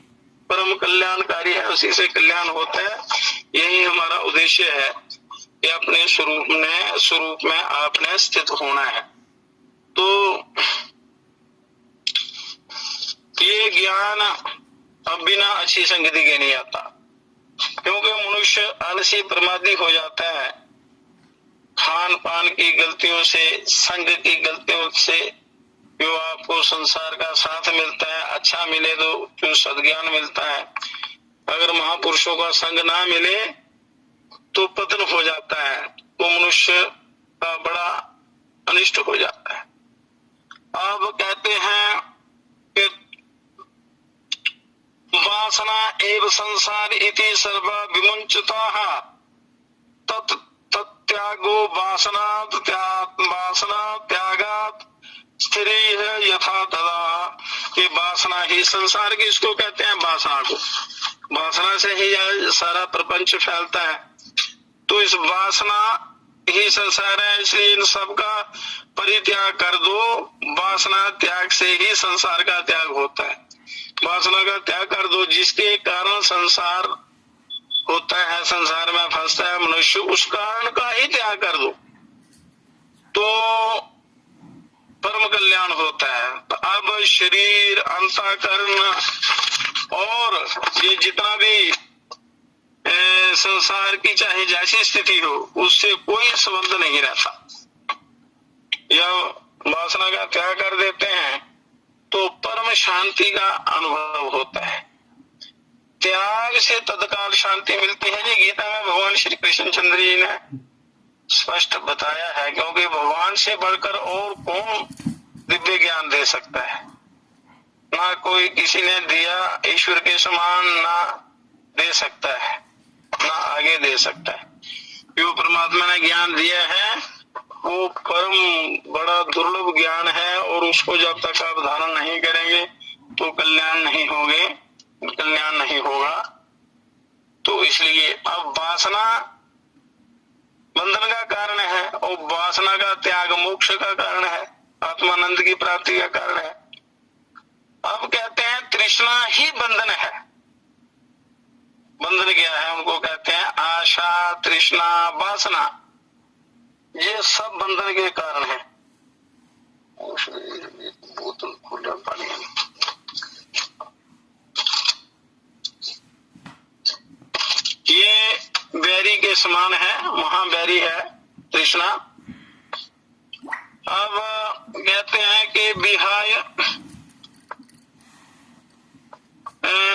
परम कल्याणकारी है, उसी से कल्याण होता है। यही हमारा उद्देश्य है कि अपने स्वरूप में आपने स्थित होना है। तो ये ज्ञान अब बिना अच्छी संगति के नहीं आता, क्योंकि मनुष्य आलसी प्रमादी हो जाता है। खान पान की गलतियों से, संग की गलतियों से जो आपको संसार का साथ मिलता है, अच्छा मिले तो सद्ज्ञान मिलता है, अगर महापुरुषों का संग ना मिले तो पतन हो जाता है, तो मनुष्य का बड़ा अनिष्ट हो जाता है। अब कहते हैं कि वासना एव संसार इति सर्वा विमुंचताः तत्त्यागो वासना त्यागात स्थिर है यथा तदा। कि वासना ही संसार की, इसको कहते हैं वासना को, वासना से ही सारा प्रपंच फैलता है। तो इस वासना ही संसार है, इसलिए इन सब का परित्याग कर दो। वासना त्याग से ही संसार का त्याग होता है। वासना का त्याग कर दो, जिसके कारण संसार होता है, संसार में फंसता है मनुष्य, उस कारण का ही त्याग कर दो तो परम कल्याण होता है। तो अब शरीर, अंतःकरण और ये जितना भी संसार की चाहे जैसी स्थिति हो, उससे कोई संबंध नहीं रहता। या वासना का त्याग कर देते हैं तो परम शांति का अनुभव होता है। त्याग से तत्काल शांति मिलती है। जी गीता में भगवान श्री कृष्ण चंद्र जी ने स्पष्ट बताया है, क्योंकि भगवान से बढ़कर और कौन दिव्य ज्ञान दे सकता है। ना कोई किसी ने दिया, ईश्वर के समान ना दे सकता है, ना आगे दे सकता है। जो परमात्मा ने ज्ञान दिया है वो परम बड़ा दुर्लभ ज्ञान है, और उसको जब तक आप धारण नहीं करेंगे तो कल्याण नहीं होगा। तो इसलिए अब वासना बंधन का कारण है, और वासना का त्याग मोक्ष का कारण है, आत्मानंद की प्राप्ति का कारण है। अब कहते हैं तृष्णा ही बंधन है। बंधन क्या है, उनको कहते हैं आशा, तृष्णा, वासना, ये सब बंधन के कारण है। तुम खुला पानी। ये बैरी के समान है, महाबैरी है तृष्णा। अब कहते हैं कि विहाय,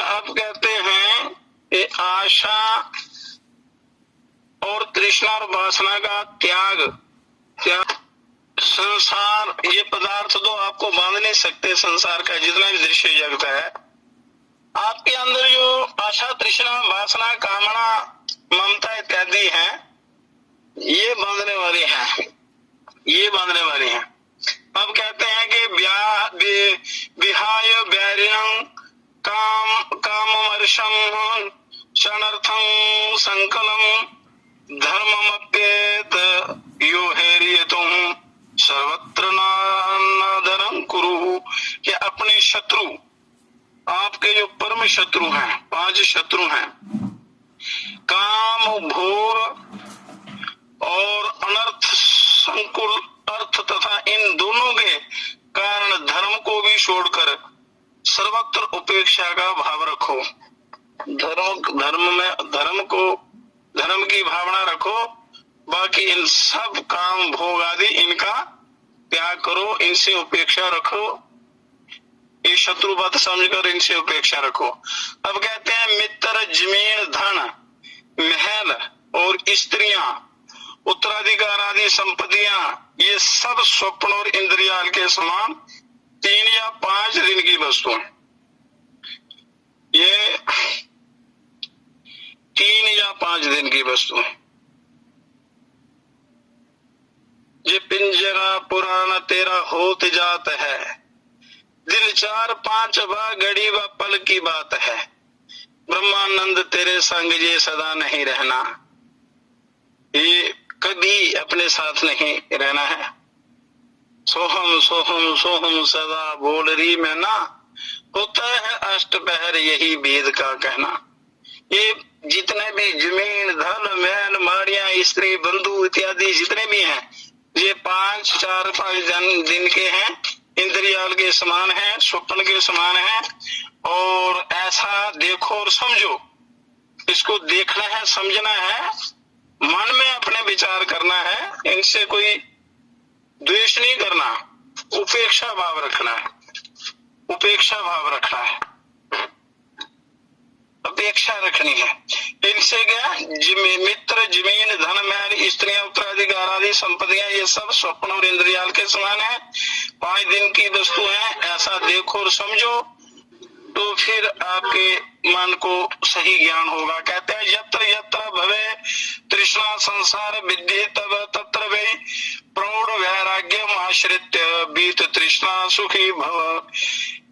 अब कहते हैं कि आशा और तृष्णा और वासना का त्याग। संसार, ये पदार्थ तो आपको बांध नहीं सकते। संसार का जितना भी दृश्य जगत है, आपके अंदर जो आशा तृष्णा वासना कामना ममता इत्यादि है, ये बांधने वाली है, ये बांधने वाली है। अब कहते हैं कि विहाय बैरिणं काममर्षं क्षणार्थं संकलम धर्ममप्येत यो हेरियतुं सर्वत्र नादरं कुरु। कि अपने शत्रु, आपके जो परम शत्रु हैं, 5 शत्रु हैं, काम, भोग और अनर्थ, संकुल अर्थ तथा इन दोनों के कारण धर्म को भी छोड़कर सर्वत्र उपेक्षा का भाव रखो। धर्म की भावना रखो। बाकी इन सब काम भोग आदि इनका त्याग करो, इनसे उपेक्षा रखो। ये शत्रु बात समझकर इनसे उपेक्षा रखो। अब कहते हैं मित्र, जमीन, धन, महल और स्त्रियां, उत्तराधिकार आदि संपत्तियां, ये सब स्वप्न और इंद्रियाल के समान 3 या 5 दिन की वस्तु है। ये 3 या 5 दिन की वस्तु है। ये पिंजरा पुराना तेरा होत जात है, दिल 4-5 घड़ी व पल की बात है। ब्रह्मानंद तेरे संग ये सदा नहीं रहना, ये कभी अपने साथ नहीं रहना है। सोहम सोहम सोहम सदा बोल रही मैं ना, होता है अष्टपहर यही वेद का कहना। ये जितने भी जमीन, धन, महल, माड़ियां, स्त्री, बंधु इत्यादि जितने भी हैं, ये 4-5 दिन के हैं, इंद्रियाल के समान है, स्वप्न के समान है। और ऐसा देखो और समझो, इसको देखना है, समझना है, मन में अपने विचार करना है। इनसे कोई द्वेष नहीं करना, उपेक्षा भाव रखना है, उपेक्षा भाव रखना है, अपेक्षा रखनी है। इनसे क्या, मित्र, जमीन, धन, महल, स्त्रियां, उत्तराधिकार आदि संपत्तियां, ये सब स्वप्न और इंद्रियाल के समान है, 5 दिन की वस्तु है। ऐसा देखो और समझो, तो फिर आपके मन को सही ज्ञान होगा। कहते हैं यत्र यत्र भवे तृष्णा संसार विद्ये तब तत्र वै प्रौढ़ वैराग्यम आश्रित्य बीत तृष्णा सुखी भव।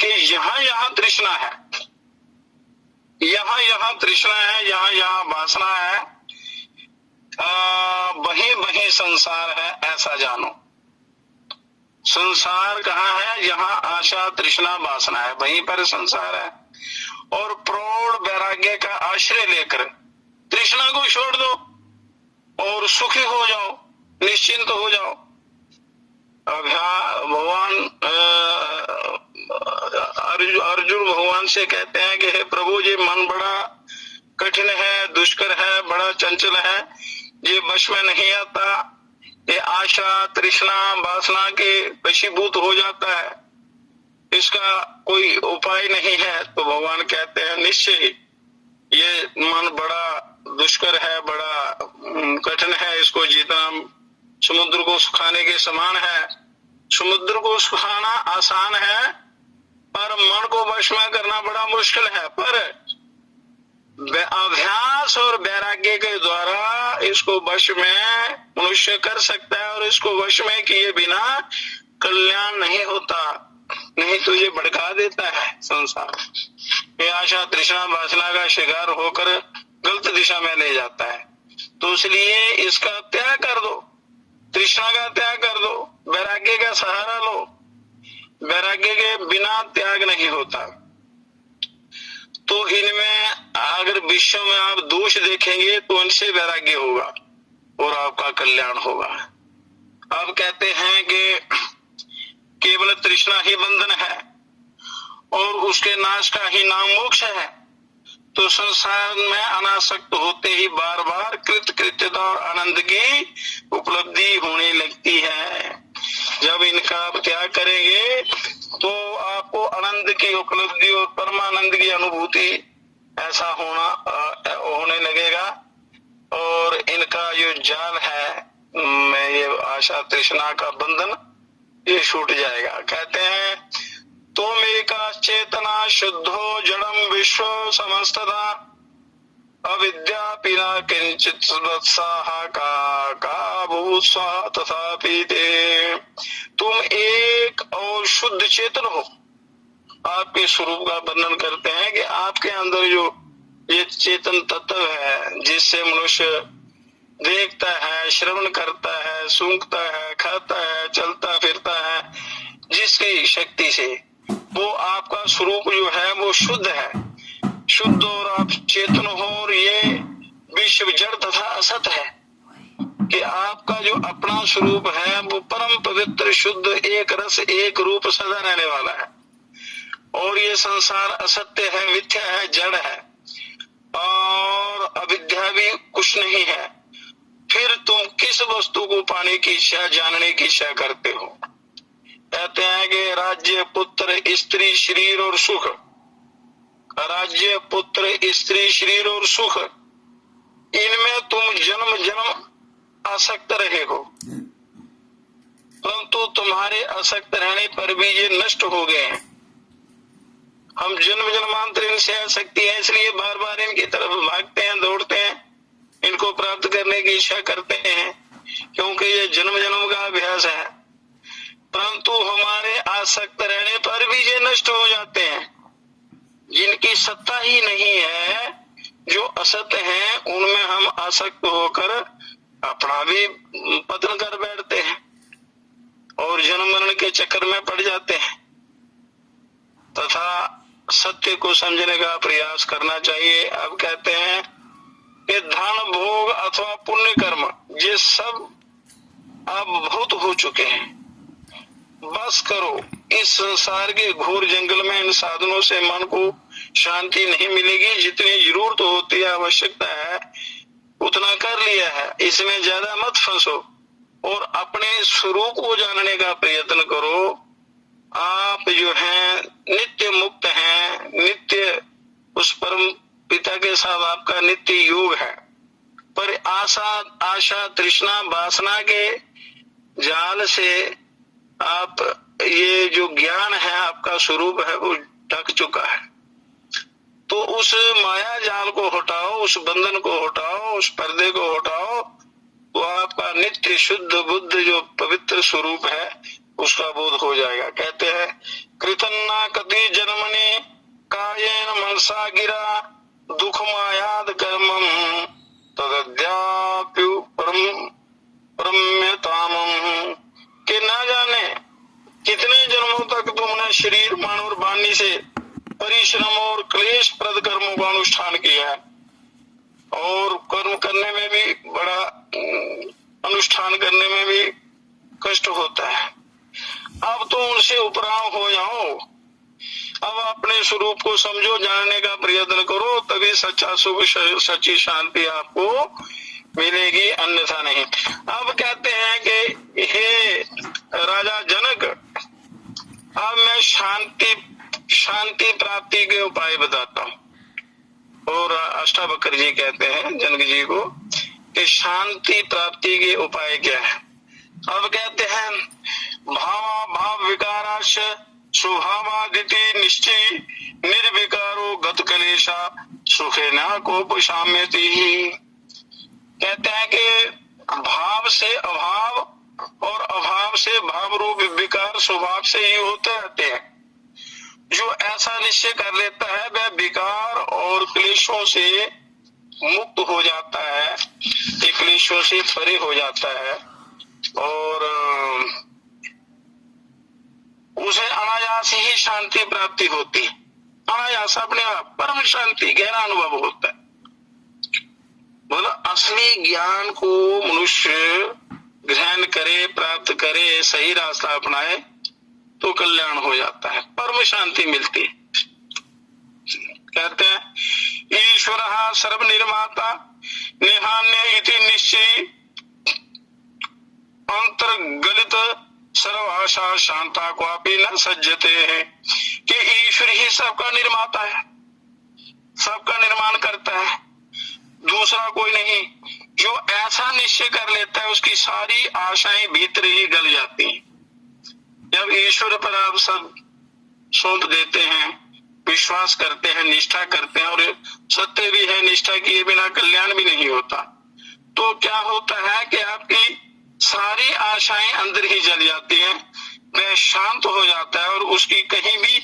कि यहाँ तृष्णा है, यहाँ तृष्णा है, यहाँ वासना है, वहीं संसार है, ऐसा जानो। संसार कहाँ है? जहाँ आशा तृष्णा वासना है, वहीं पर संसार है। और प्रौढ़ वैराग्य का आश्रय लेकर तृष्णा को छोड़ दो और सुखी हो जाओ, निश्चिंत हो जाओ। भगवान अर्जुन भगवान से कहते हैं कि हे प्रभु, ये मन बड़ा कठिन है, दुष्कर है, बड़ा चंचल है, ये वश में नहीं आता, ये आशा तृष्णा वासना के वशीभूत हो जाता है, इसका कोई उपाय नहीं है। तो भगवान कहते हैं निश्चय ये मन बड़ा दुष्कर है, बड़ा कठिन है, इसको जीतना समुद्र को सुखाने के समान है। समुद्र को सुखाना आसान है, पर मन को वश में करना बड़ा मुश्किल है। पर अभ्यास और वैराग्य के द्वारा इसको वश में मनुष्य कर सकता है, और इसको वश में किए बिना कल्याण नहीं होता, नहीं तो ये भड़का देता है संसार। ये आशा तृष्णा वासना का शिकार होकर गलत दिशा में ले जाता है। तो इसलिए इसका त्याग कर दो, तृष्णा का त्याग कर दो, वैराग्य का सहारा लो। वैराग्य के बिना त्याग नहीं होता। तो इनमें अगर विश्व में आप दोष देखेंगे तो इनसे वैराग्य होगा और आपका कल्याण होगा। अब कहते हैं कि केवल तृष्णा ही बंधन है और उसके नाश का ही नाम मोक्ष है, तो संसार में अनासक्त होते ही बार बार कृतकृत्यता और आनंद की उपलब्धि होने लगती है। जब इनका आप त्याग करेंगे तो आपको आनंद की उपलब्धि और परमानंद की अनुभूति ऐसा होने लगेगा और इनका जो जाल है मैं ये आशा तृष्णा का बंधन ये छूट जाएगा। कहते हैं तुम एका चेतना शुद्धो जड़म विश्व समस्तदा अविद्या पिना किंचित का भूत स्वा तथापि ते। तुम एक और शुद्ध चेतन हो। आपके स्वरूप का वर्णन करते हैं कि आपके अंदर जो ये चेतन तत्व है जिससे मनुष्य देखता है, श्रवण करता है, सूंघता है, खाता है, चलता फिरता है, जिसकी शक्ति से वो आपका स्वरूप जो है वो शुद्ध है, शुद्ध और आप चेतन हो। और ये विश्व जड़ तथा असत है कि आपका जो अपना स्वरूप है वो परम पवित्र शुद्ध एक रस एक रूप सदा रहने वाला है और ये संसार असत्य है, मिथ्या है, जड़ है और अविद्या भी कुछ नहीं है। फिर तुम किस वस्तु को पाने की इच्छा, जानने की इच्छा करते हो? कहते हैं कि राज्य, पुत्र, स्त्री, शरीर और सुख। राज्य, पुत्र, स्त्री, शरीर और सुख, इनमें तुम जन्म जन्म आसक्त रहे हो, परंतु तुम्हारे आसक्त रहने पर भी ये नष्ट हो गए हैं। हम जन्म जन्मांतर इनसे आसक्ति है, इसलिए बार बार इनकी तरफ भागते हैं, दौड़ते हैं, इनको प्राप्त करने की इच्छा करते हैं क्योंकि ये जन्म जन्म का अभ्यास है। परंतु हमारे आसक्त रहने पर भी ये नष्ट हो जाते हैं। जिनकी सत्ता ही नहीं है, जो असत हैं, उनमें हम आसक्त होकर अपना भी पतन कर बैठते हैं और जन्म मरण के चक्कर में पड़ जाते हैं। तथा सत्य को समझने का प्रयास करना चाहिए। अब कहते हैं कि धन, भोग अथवा पुण्य कर्म ये सब अब बहुत हो चुके हैं। बस करो, इस संसार के घोर जंगल में इन साधनों से मन को शांति नहीं मिलेगी। जितनी जरूरत होती है, आवश्यकता है, उतना कर लिया है, इसमें ज्यादा मत फंसो और अपने स्वरूप को जानने का प्रयत्न करो। आप जो हैं नित्य मुक्त हैं, नित्य उस परम पिता के साथ आपका नित्य योग है। पर आशा तृष्णा वासना के जाल से आप ये जो ज्ञान है आपका स्वरूप है वो ढक चुका है। तो उस माया जाल को हटाओ, उस बंधन को हटाओ, उस पर्दे को हटाओ, तो आपका नित्य शुद्ध बुद्ध जो पवित्र स्वरूप है उसका बोध हो जाएगा। कहते हैं कृतन्ना कति जन्मनि कायेन मनसा गिरा दुख मायाद कर्मम तदद्याप्यु परम्यतामम। कि ना जाने कितने जन्मों तक तुमने शरीर, मन और वाणी से परिश्रम और क्लेश प्रद कर्मों का अनुष्ठान किया है और कर्म करने में भी बड़ा अनुष्ठान करने में भी कष्ट होता है। अब तो उनसे उपराम हो जाओ, अब अपने स्वरूप को समझो, जानने का प्रयत्न करो, तभी सच्चा सुख, सच्ची शांति आपको मिलेगी, अन्यथा नहीं। अब कहते हैं कि हे राजा जनक, अब मैं शांति प्राप्ति के उपाय बताता हूँ। और अष्टावक्र जी कहते हैं जनक जी को कि शांति प्राप्ति के उपाय क्या है। अब कहते हैं भाव विकाराश स्वभावादिति निश्चय निर्विकारो गत कलेशा सुखे न कोपशाम्यति। कहते हैं कि भाव से अभाव और अभाव से भाव रूप विकार स्वभाव से ही होते रहते हैं। जो ऐसा निश्चय कर लेता है वह विकार और क्लेशों से मुक्त हो जाता है, क्लेशों से परे हो जाता है और उसे अनायास ही शांति प्राप्ति होती है। अनायास अपने आप परम शांति गहरा अनुभव होता है। बोलो असली ज्ञान को मनुष्य ग्रहण करे, प्राप्त करे, सही रास्ता अपनाए तो कल्याण हो जाता है, परम शांति मिलती है। कहते हैं ईश्वरः सर्वनिर्माता निहान्य इति निश्चय अंतर्गलित सर्व आशा शांता क्वापि न सज्जते है कि ईश्वर ही सबका निर्माता है, सबका निर्माण करता है, दूसरा कोई नहीं। जो ऐसा निश्चय कर लेता है उसकी सारी आशाएं भीतर ही गल जाती हैं। जब ईश्वर पर आप सब सौंप देते हैं, विश्वास करते हैं, निष्ठा करते हैं, और सत्य भी है निष्ठा किए बिना कल्याण भी नहीं होता, तो क्या होता है कि आपकी सारी आशाएं अंदर ही जल जाती हैं, वह शांत हो जाता है और उसकी कहीं भी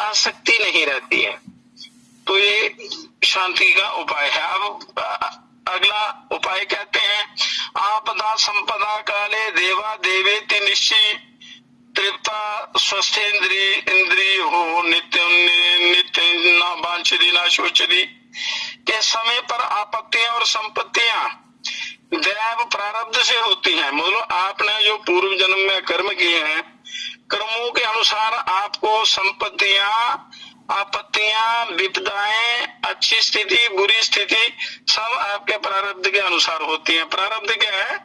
आसक्ति नहीं रहती है। तो ये शांति का उपाय है। अब अगला उपाय कहते हैं आपदा संपदा काले देवा देवेति निश्चय तृप्ता स्वस्थेन्द्रिय हो नित्य नित्य न वांछति न शोचति के समय पर आपत्तियां और संपत्तियां दैव प्रारब्ध से होती हैं। मतलब आपने जो पूर्व जन्म में कर्म किए हैं, कर्मों के अनुसार आपको संपत्तियां, आपत्तियां, विपदाएं, अच्छी स्थिति, बुरी स्थिति सब आपके प्रारब्ध के अनुसार होती हैं। प्रारब्ध क्या है?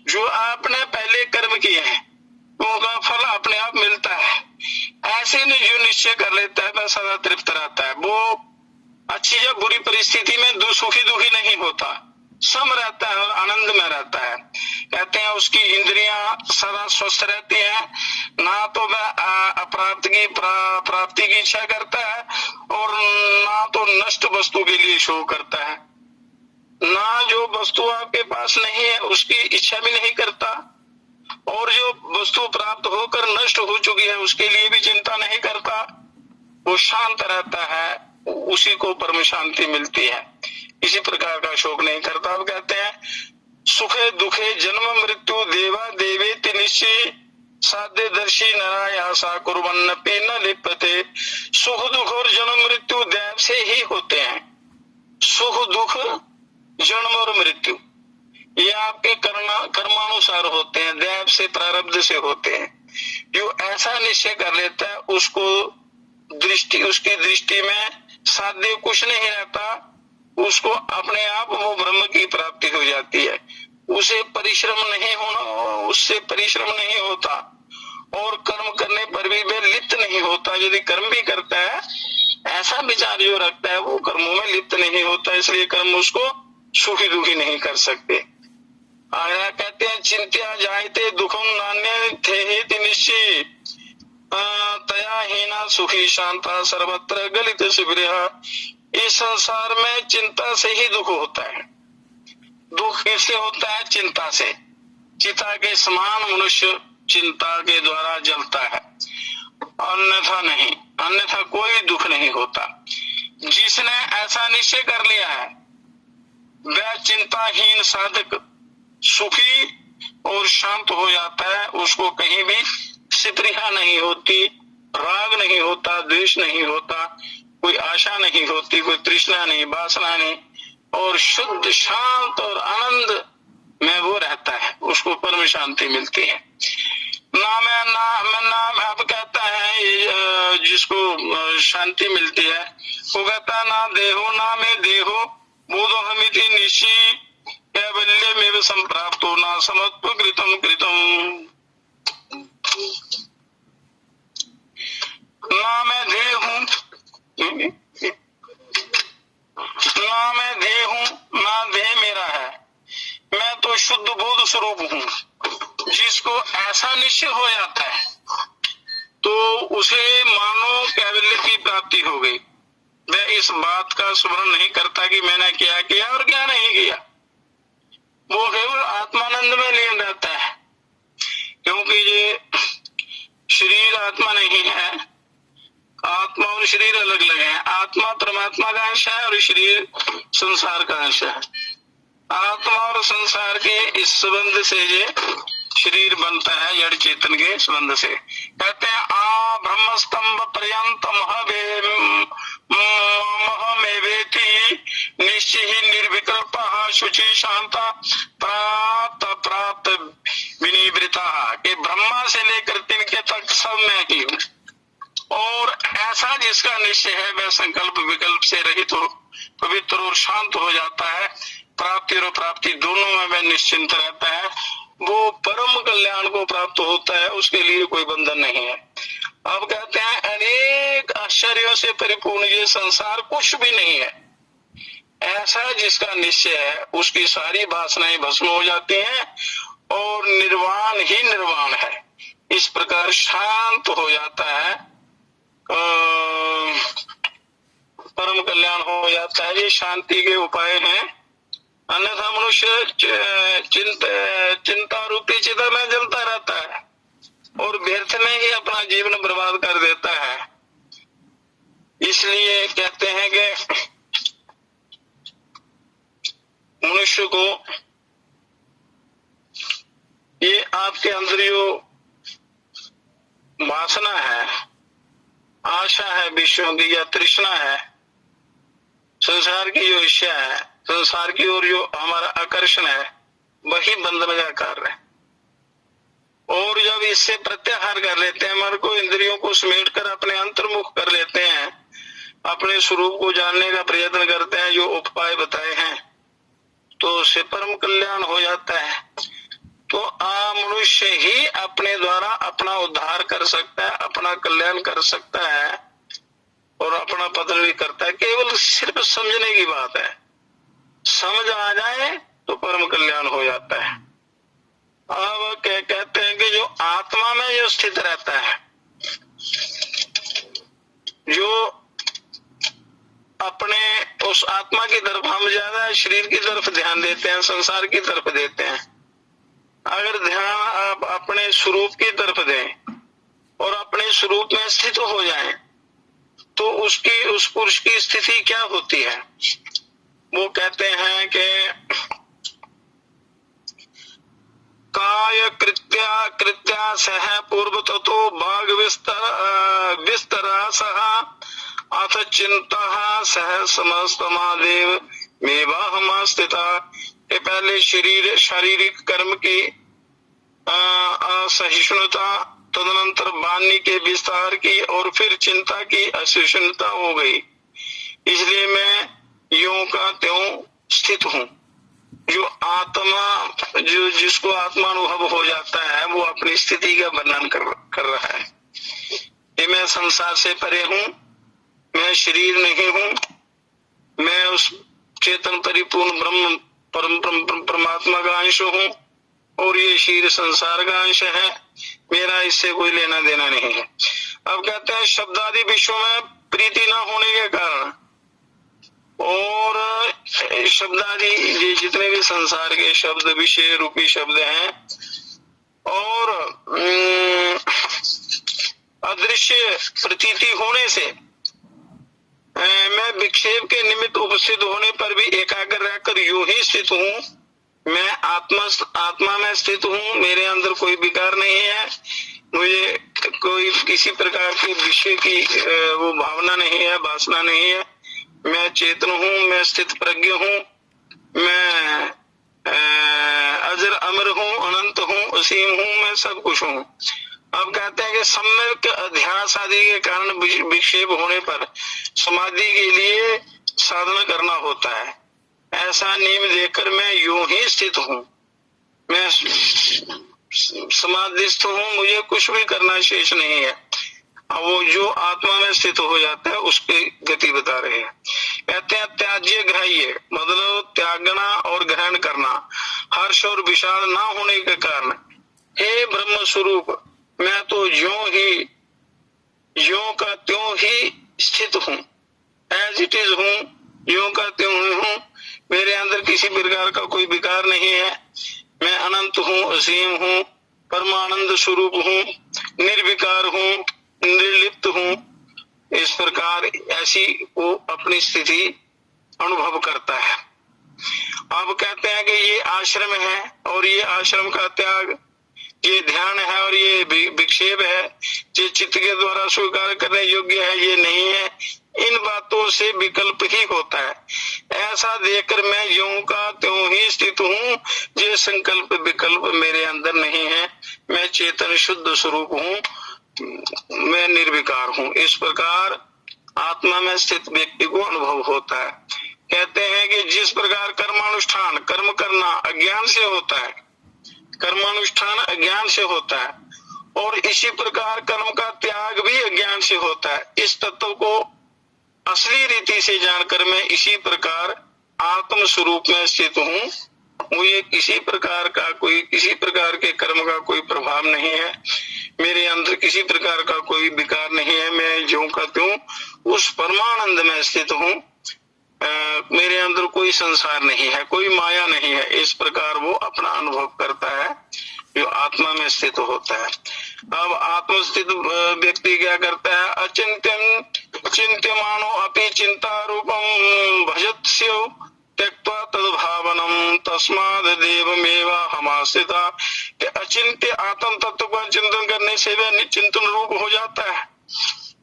जो आपने पहले कर्म किए हैं उनका फल अपने आप मिलता है। ऐसे ने जो निश्चय कर लेता है वह सदा तृप्त रहता है। वो अच्छी या बुरी परिस्थिति में सुखी दुखी नहीं होता, सम रहता है और आनंद में रहता है। कहते हैं उसकी इंद्रियां सदा स्वस्थ रहती हैं, ना तो वह प्राप्ति की इच्छा करता है और ना तो नष्ट वस्तु के लिए शोक करता है, ना जो वस्तु आपके पास नहीं है उसकी इच्छा भी नहीं करता, और जो वस्तु प्राप्त होकर नष्ट हो चुकी है उसके लिए भी चिंता नहीं करता। वो शांत रहता है, उसी को परम शांति मिलती है। इसी प्रकार का शोक नहीं करता। अब कहते हैं सुखे दुखे जन्म मृत्यु देवा देवेति निश्चय साध्य दर्शी नरायासा कुर्वन्न पे न लिप्यते। सुख दुख और जन्म मृत्यु दैव से ही होते हैं। सुख दुख जन्म और मृत्यु ये आपके कर्मानुसार होते हैं, दैव से प्रारब्ध से होते हैं। जो ऐसा निश्चय कर लेता है उसको उसकी दृष्टि में साध्य कुछ नहीं रहता, उसको अपने आप वो ब्रह्म की प्राप्ति हो जाती है। उसे परिश्रम नहीं होना, उससे परिश्रम नहीं होता, और कर्म करने पर भी वह लिप्त नहीं होता। यदि कर्म भी करता है ऐसा विचार जो रखता है वो कर्मों में लिप्त नहीं होता, इसलिए कर्म उसको सुखी दुखी नहीं कर सकते। आया कहते हैं चिंत्या जायते दुखम नान्य थे निश्चय तया हीना सुखी शांता सर्वत्र गलित शिविर। इस संसार में चिंता से ही दुख होता है। दुख किससे होता है? चिंता से। चिता के समान मनुष्य चिंता के द्वारा जलता है, अन्यथा नहीं, अन्यथा कोई दुख नहीं होता। जिसने ऐसा निश्चय कर लिया है वह चिंताहीन साधक सुखी और शांत हो जाता है। उसको कहीं भी स्पृहा नहीं होती, राग नहीं होता, द्वेष नहीं होता, कोई आशा नहीं होती, कोई तृष्णा नहीं, वासना नहीं, और शुद्ध शांत और आनंद में वो रहता है, उसको परम शांति मिलती है। नाम अब कहता है जिसको शांति मिलती है वो कहता है ना देहो ना में देहो बोधो हमिति निश्चय कैवल्य में संप्राप्तो ना समत्व कृतम कृतम। ना मैं देह हूँ ना मैं देह हूँ ना देह मेरा है, मैं तो शुद्ध बोध स्वरूप हूँ। जिसको ऐसा निश्चय हो जाता है तो उसे मानो कैवल्य की प्राप्ति हो गई। वह इस बात का स्मरण नहीं करता कि मैंने क्या किया और क्या नहीं किया, वो केवल आत्मानंद में लीन रहता है। क्योंकि ये शरीर आत्मा नहीं है, आत्मा और शरीर अलग अलग है। आत्मा परमात्मा का अंश है और शरीर संसार का अंश है। आत्मा और संसार के इस संबंध से ये शरीर बनता है, जड़ चेतन के संबंध से। कहते हैं आ ब्रह्म स्तंभ पर्यंत महमेवेति निश्चय ही निर्विकल्प शुचि शांता प्राप्त विनिवृता। के ब्रह्मा से लेकर तिनके तक सब मैं ही हूँ। और ऐसा जिसका निश्चय है वह संकल्प विकल्प से रहित हो, पवित्र और शांत हो जाता है। प्राप्ति और प्राप्ति दोनों में वह निश्चिंत रहता है। वो परम कल्याण को प्राप्त होता है, उसके लिए कोई बंधन नहीं है। अब कहते हैं अनेक आश्चर्यों से परिपूर्ण ये संसार कुछ भी नहीं है। ऐसा जिसका निश्चय है उसकी सारी वासनाएं भस्म हो जाती हैं और निर्वाण ही निर्वाण है। इस प्रकार शांत हो जाता है, परम कल्याण हो जाता है। ये शांति के उपाय हैं। अन्यथा मनुष्य चिंता रूपी चिता में जलता रहता है और व्यर्थ में ही अपना जीवन बर्बाद कर देता है। इसलिए कहते हैं कि मनुष्य को ये आपके अंदर जो वासना है, आशा है विषयों की या तृष्णा है, संसार की जो इच्छा है, संसार की ओर जो हमारा आकर्षण है, वही बंधन का कार्य है। और जब इससे प्रत्याहार कर लेते हैं, हमारे को इंद्रियों को समेट कर अपने अंतर्मुख कर लेते हैं, अपने स्वरूप को जानने का प्रयत्न करते हैं जो उपाय बताए हैं, तो उससे परम कल्याण हो जाता है। तो मनुष्य ही अपने द्वारा अपना उद्धार कर सकता है, अपना कल्याण कर सकता है और अपना पतन भी करता है। केवल सिर्फ समझने की बात है, समझ आ जाए तो परम कल्याण हो जाता है। अब कहते हैं कि जो आत्मा में जो स्थित रहता है, जो अपने उस आत्मा की तरफ, हम ज्यादा शरीर की तरफ ध्यान देते हैं, संसार की तरफ देते हैं। अगर ध्यान आप अपने स्वरूप की तरफ दें और अपने स्वरूप में स्थित हो जाएं, तो उस पुरुष की स्थिति क्या होती है? वो कहते हैं कि काय कृत्या सह पूर्व ततो भाग विस्तरा सह अथ चिंता सह समस्तमादेव मेवाहम स्थिता। के पहले शारीरिक कर्म की असहिष्णुता, तदनंतर वाणी के विस्तार की और फिर चिंता की असहिष्णुता हो गई। इसलिए मैं यूं का त्यों स्थित हूँ। जो आत्मा, जो जिसको आत्मानुभव हो जाता है, वो अपनी स्थिति का वर्णन कर रहा है कि मैं संसार से परे हूँ, मैं शरीर नहीं हूँ, मैं उस चेतन परिपूर्ण ब्रह्म परमात्मा का अंश हूँ और ये शरीर संसार का अंश है, मेरा इससे कोई लेना देना नहीं है। अब कहते हैं शब्दादि विश्व में प्रीति न होने के कारण और शब्दादि जितने भी संसार के शब्द, विषय रूपी शब्द हैं, और अदृश्य प्रतीति होने से मैं विक्षेप के निमित्त उपस्थित होने पर भी एकाग्र रहकर यूं ही स्थित हूँ। मैं आत्मा में स्थित हूँ, मेरे अंदर कोई विकार नहीं है, मुझे कोई किसी प्रकार के विषय की वो भावना नहीं है, वासना नहीं है। मैं चेतन हूँ, मैं स्थित प्रज्ञ हूँ, मैं अजर अमर हूँ, अनंत हूँ, असीम हूँ, मैं सब कुछ हूँ। अब कहते हैं कि सम्यक अध्यास आदि के कारण विक्षेप होने पर समाधि के लिए साधना करना होता है। ऐसा नियम देखकर मैं यूं ही स्थित हूँ, मैं समाधिस्थ हूँ, मुझे कुछ भी करना शेष नहीं है। वो जो आत्मा में स्थित हो जाता है उसकी गति बता रहे हैं। कहते हैं त्याज्य ग्राह्य, मतलब त्यागना और ग्रहण करना, हर्ष और विषाद ना होने के कारण हे ब्रह्म स्वरूप, मैं तो ज्यों का त्यों ही स्थित हूँ, एज इट इज हूँ, ज्यों का त्यों हूँ, मेरे अंदर किसी प्रकार का कोई विकार नहीं है। मैं अनंत हूँ, असीम हूँ, परमानंद स्वरूप हूँ, निर्विकार हूँ, निर्लिप्त हूँ। इस प्रकार ऐसी वो अपनी स्थिति अनुभव करता है। अब कहते हैं कि ये आश्रम है और ये आश्रम का त्याग, ये ध्यान है और ये विक्षेप है, ये चित्त के द्वारा स्वीकार करने योग्य है, ये नहीं है। इन बातों से विकल्प ही होता है। ऐसा देखकर मैं यूं का त्यों ही स्थित हूँ, ये संकल्प विकल्प मेरे अंदर नहीं है। मैं चेतन शुद्ध स्वरूप हूँ, मैं निर्विकार हूँ। इस प्रकार आत्मा में स्थित व्यक्ति को अनुभव होता है। कहते हैं कि जिस प्रकार कर्मानुष्ठान, कर्म करना अज्ञान से होता है, कर्मानुष्ठान अज्ञान से होता है, और इसी प्रकार कर्म का त्याग भी अज्ञान से होता है। इस तत्व को असली रीति से जानकर मैं इसी प्रकार आत्म स्वरूप में स्थित हूँ। मुझे किसी प्रकार के कर्म का कोई प्रभाव नहीं है, मेरे अंदर किसी प्रकार का कोई विकार नहीं है, मैं ज्यों का त्यों उस परमानंद में स्थित हूँ। मेरे अंदर कोई संसार नहीं है, कोई माया नहीं है। इस प्रकार वो अपना अनुभव करता है जो आत्मा में स्थित होता है। अब आत्मस्थित व्यक्ति क्या करता है? अचिंत्यम चिंत्यमानो अपि चिंता रूपम भजत्स्यो त्यक्त्वा तद्भावनम तस्माद् देवमेवा हमाश्रिता। कि अचिंत्य आत्म तत्व का चिंतन करने से वह निचिंतन रूप हो जाता है।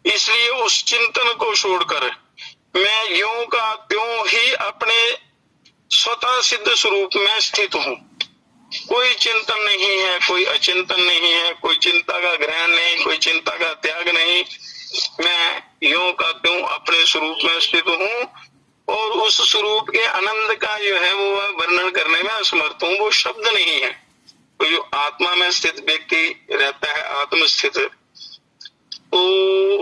इसलिए उस चिंतन को छोड़कर मैं यूं का त्यों ही अपने स्वतः सिद्ध स्वरूप में स्थित हूँ। कोई चिंतन नहीं है, कोई अचिंतन नहीं है, कोई चिंता का ग्रहण नहीं, कोई चिंता का त्याग नहीं। मैं यूं का त्यों अपने स्वरूप में स्थित हूँ, और उस स्वरूप के आनंद का जो है वो वर्णन करने में असमर्थ हूँ। वो शब्द नहीं है। तो जो आत्मा में स्थित व्यक्ति रहता है, आत्मस्थित, तो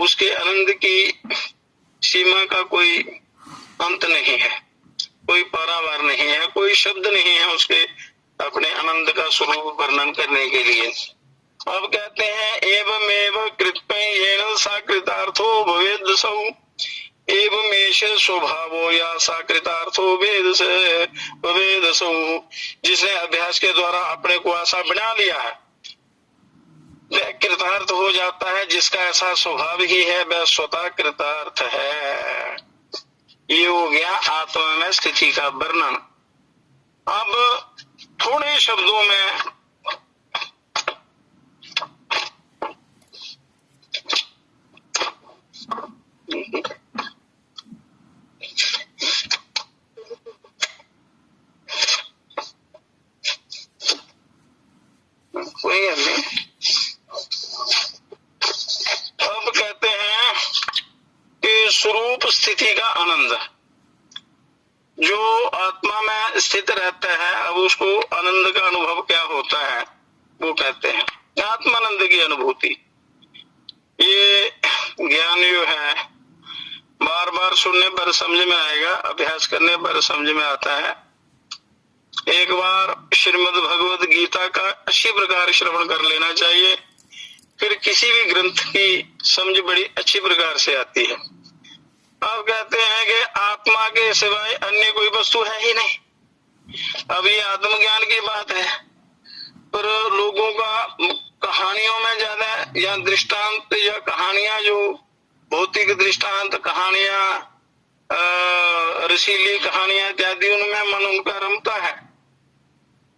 उसके आनंद की सीमा का कोई अंत नहीं है, कोई पारावार नहीं है, कोई शब्द नहीं है उसके अपने आनंद का स्वरूप वर्णन करने के लिए। अब कहते हैं एवमेव कृत्मेन सा कृतार्थो भवेदसौ एवमेष स्वभावो या सा कृतार्थो भवेदसौ। जिसने अभ्यास के द्वारा अपने को ऐसा बना लिया है वह कृतार्थ हो जाता है। जिसका ऐसा स्वभाव ही है वह स्वतः कृतार्थ है। ये हो गया आत्मा में स्थिति का वर्णन। अब थोड़े शब्दों में कोई हमें अब कहते हैं कि स्वरूप स्थिति का आनंद। जो आत्मा में स्थित रहता है, अब उसको आनंद का अनुभव क्या होता है वो कहते हैं आत्मानंद की अनुभूति। ये ज्ञान जो है बार बार सुनने पर समझ में आएगा, अभ्यास करने पर समझ में आता है। एक बार श्रीमद् भगवद गीता का अच्छी प्रकार श्रवण कर लेना चाहिए, फिर किसी भी ग्रंथ की समझ बड़ी अच्छी प्रकार से आती है। अब कहते हैं कि आत्मा के सिवाय अन्य कोई वस्तु है ही नहीं। अब ये आत्मज्ञान की बात है, पर लोगों का कहानियों में ज्यादा या दृष्टांत या कहानियां, जो भौतिक दृष्टांत कहानियां, रसीली कहानियां इत्यादि, उनमें मन उनका रमता है,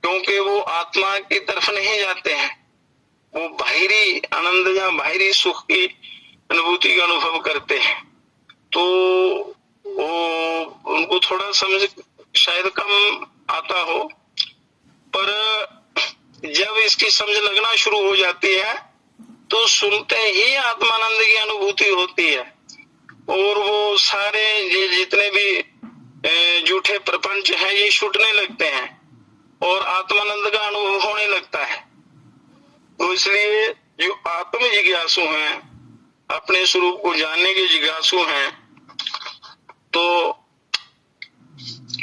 क्योंकि वो आत्मा की तरफ नहीं जाते हैं। वो बाहरी आनंद या बाहरी सुख की अनुभूति का अनुभव करते हैं। तो वो उनको थोड़ा समझ शायद कम आता हो, पर जब इसकी समझ लगना शुरू हो जाती है तो सुनते ही आत्मानंद की अनुभूति होती है, और वो सारे जितने भी झूठे प्रपंच हैं ये छूटने लगते हैं और आत्मानंद का अनुभव होने लगता है। तो इसलिए जो आत्म जिज्ञासु हैं, अपने स्वरूप को जानने के जिज्ञासु हैं, तो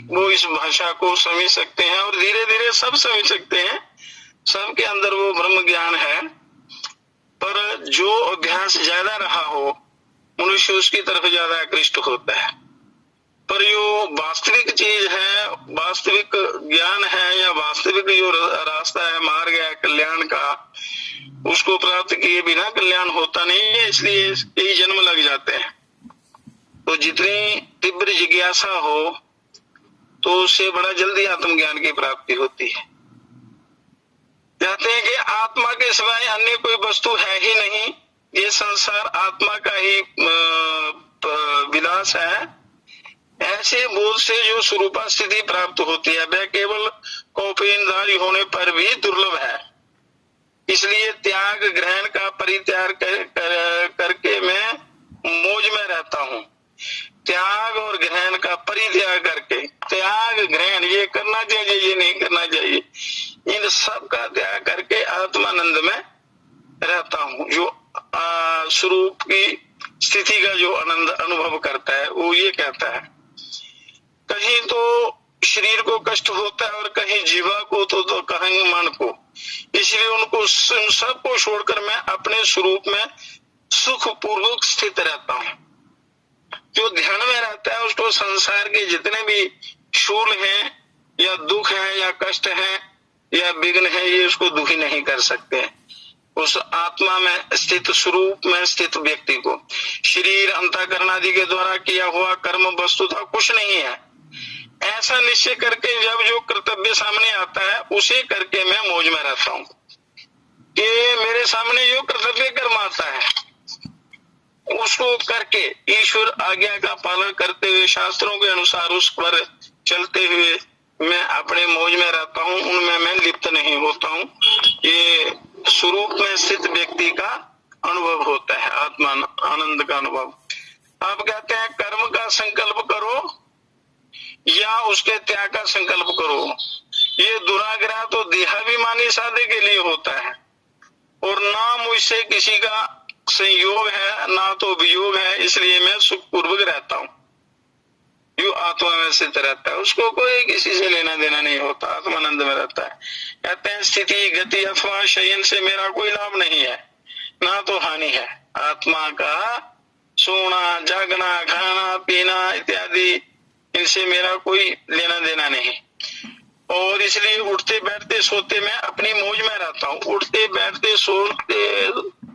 वो इस भाषा को समझ सकते हैं और धीरे धीरे सब समझ सकते हैं। सबके अंदर वो ब्रह्म ज्ञान है, पर जो अभ्यास ज्यादा रहा हो मनुष्य उसकी तरफ ज्यादा आकृष्ट होता है। पर जो वास्तविक चीज है, वास्तविक ज्ञान है, या वास्तविक जो रास्ता है, मार्ग है कल्याण का, उसको प्राप्त किए बिना कल्याण होता नहीं है। इसलिए कई जन्म लग जाते हैं। तो जितनी तीव्र जिज्ञासा हो तो उससे बड़ा जल्दी आत्मज्ञान की प्राप्ति होती है। कहते हैं कि आत्मा के सिवाय अन्य कोई वस्तु है ही नहीं, ये संसार आत्मा का ही विलास है। ऐसे बोध से जो स्वरूपा स्थिति प्राप्त होती है वह केवल कौपीनधारी होने पर भी दुर्लभ है। इसलिए त्याग ग्रहण का परित्याग करके मैं मौज में रहता हूँ। त्याग और ग्रहण का परित्याग करके, त्याग ग्रहण ये करना चाहिए, ये नहीं करना चाहिए, इन सब का त्याग करके आत्मानंद में रहता हूँ। जो स्वरूप की स्थिति का जो आनंद अनुभव करता है वो ये कहता है। कहीं तो शरीर को कष्ट होता है और कहीं जीवा को तो कहीं मन को, इसलिए उनको सबको छोड़कर मैं अपने स्वरूप में सुख पूर्वक स्थित रहता हूँ। जो ध्यान में रहता है उसको संसार के जितने भी शूल हैं या दुख है या कष्ट है या विघ्न है, ये उसको दुखी नहीं कर सकते। उस आत्मा में स्थित, स्वरूप में स्थित व्यक्ति को शरीर अंतःकरण आदि के द्वारा किया हुआ कर्म वस्तुतः कुछ नहीं है, ऐसा निश्चय करके जब जो कर्तव्य सामने आता है उसे करके मैं मौज में रहता हूँ कि मेरे सामने जो कर्तव्य कर्म आता है उसको करके ईश्वर आज्ञा का पालन करते हुए शास्त्रों के अनुसार उस पर चलते हुए मैं अपने मौज में रहता हूँ, उनमें मैं लिप्त नहीं होता हूँ। ये स्वरूप में स्थित व्यक्ति का अनुभव होता है, आत्मा आनंद का अनुभव। आप कहते हैं कर्म का संकल्प करो या उसके त्याग का संकल्प करो, ये दुराग्रह तो देहाभिमानी साधे के लिए होता है और ना मुझसे किसी का संयोग है ना तो वियोग है, इसलिए मैं सुख पूर्वक रहता हूँ। जो आत्मा में स्थित रहता है उसको कोई किसी से लेना देना नहीं होता, आत्मानंद में रहता है। कहते हैं स्थिति गति अथवा शयन से मेरा कोई लाभ नहीं है ना तो हानि है। आत्मा का सोना जागना खाना पीना इत्यादि इनसे मेरा कोई लेना देना नहीं, और इसलिए उठते बैठते सोते मैं अपनी मौज में रहता हूँ। उठते बैठते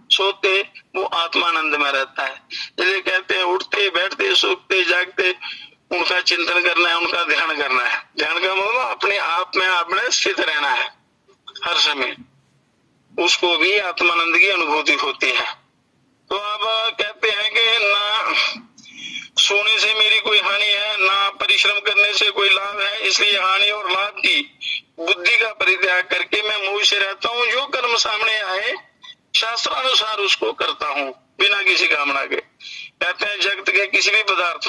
सोते वो आत्मानंद में रहता है। इसलिए कहते हैं उठते बैठते सोते जागते उनका चिंतन करना है, उनका ध्यान करना है। ध्यान का मतलब अपने आप में आपने स्थित रहना है हर समय, उसको भी आत्मानंद की अनुभूति होती है। तो अब कहते हैं कि ना सोने से मेरी कोई हानि है ना परिश्रम करने से कोई लाभ है, इसलिए हानि और लाभ की बुद्धि का परित्याग करके मैं मौज से रहता हूँ। जो कर्म सामने आए शास्त्रानुसार उसको करता हूँ बिना किसी कामना के। कहते हैं जगत के किसी भी पदार्थ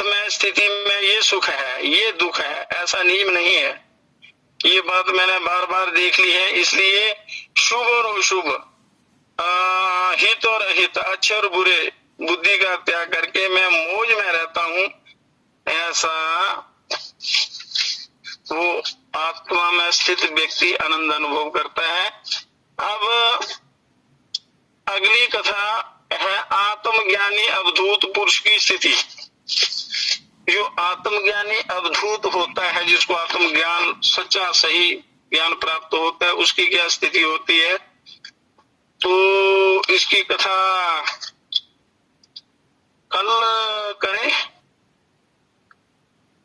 में स्थिति में ये सुख है ये दुख है ऐसा नियम नहीं है। ये बात मैंने बार बार देख ली है, इसलिए शुभ और अशुभ, हित और अहित, अच्छे और बुरे बुद्धि का त्याग करके मैं मौज में रहता हूँ। ऐसा वो आत्मा में स्थित व्यक्ति आनंद अनुभव करता है। अब अगली कथा है आत्मज्ञानी अवधूत पुरुष की स्थिति। जो आत्मज्ञानी अवधूत होता है, जिसको आत्मज्ञान सच्चा सही ज्ञान प्राप्त होता है, उसकी क्या स्थिति होती है, तो इसकी कथा कल करें।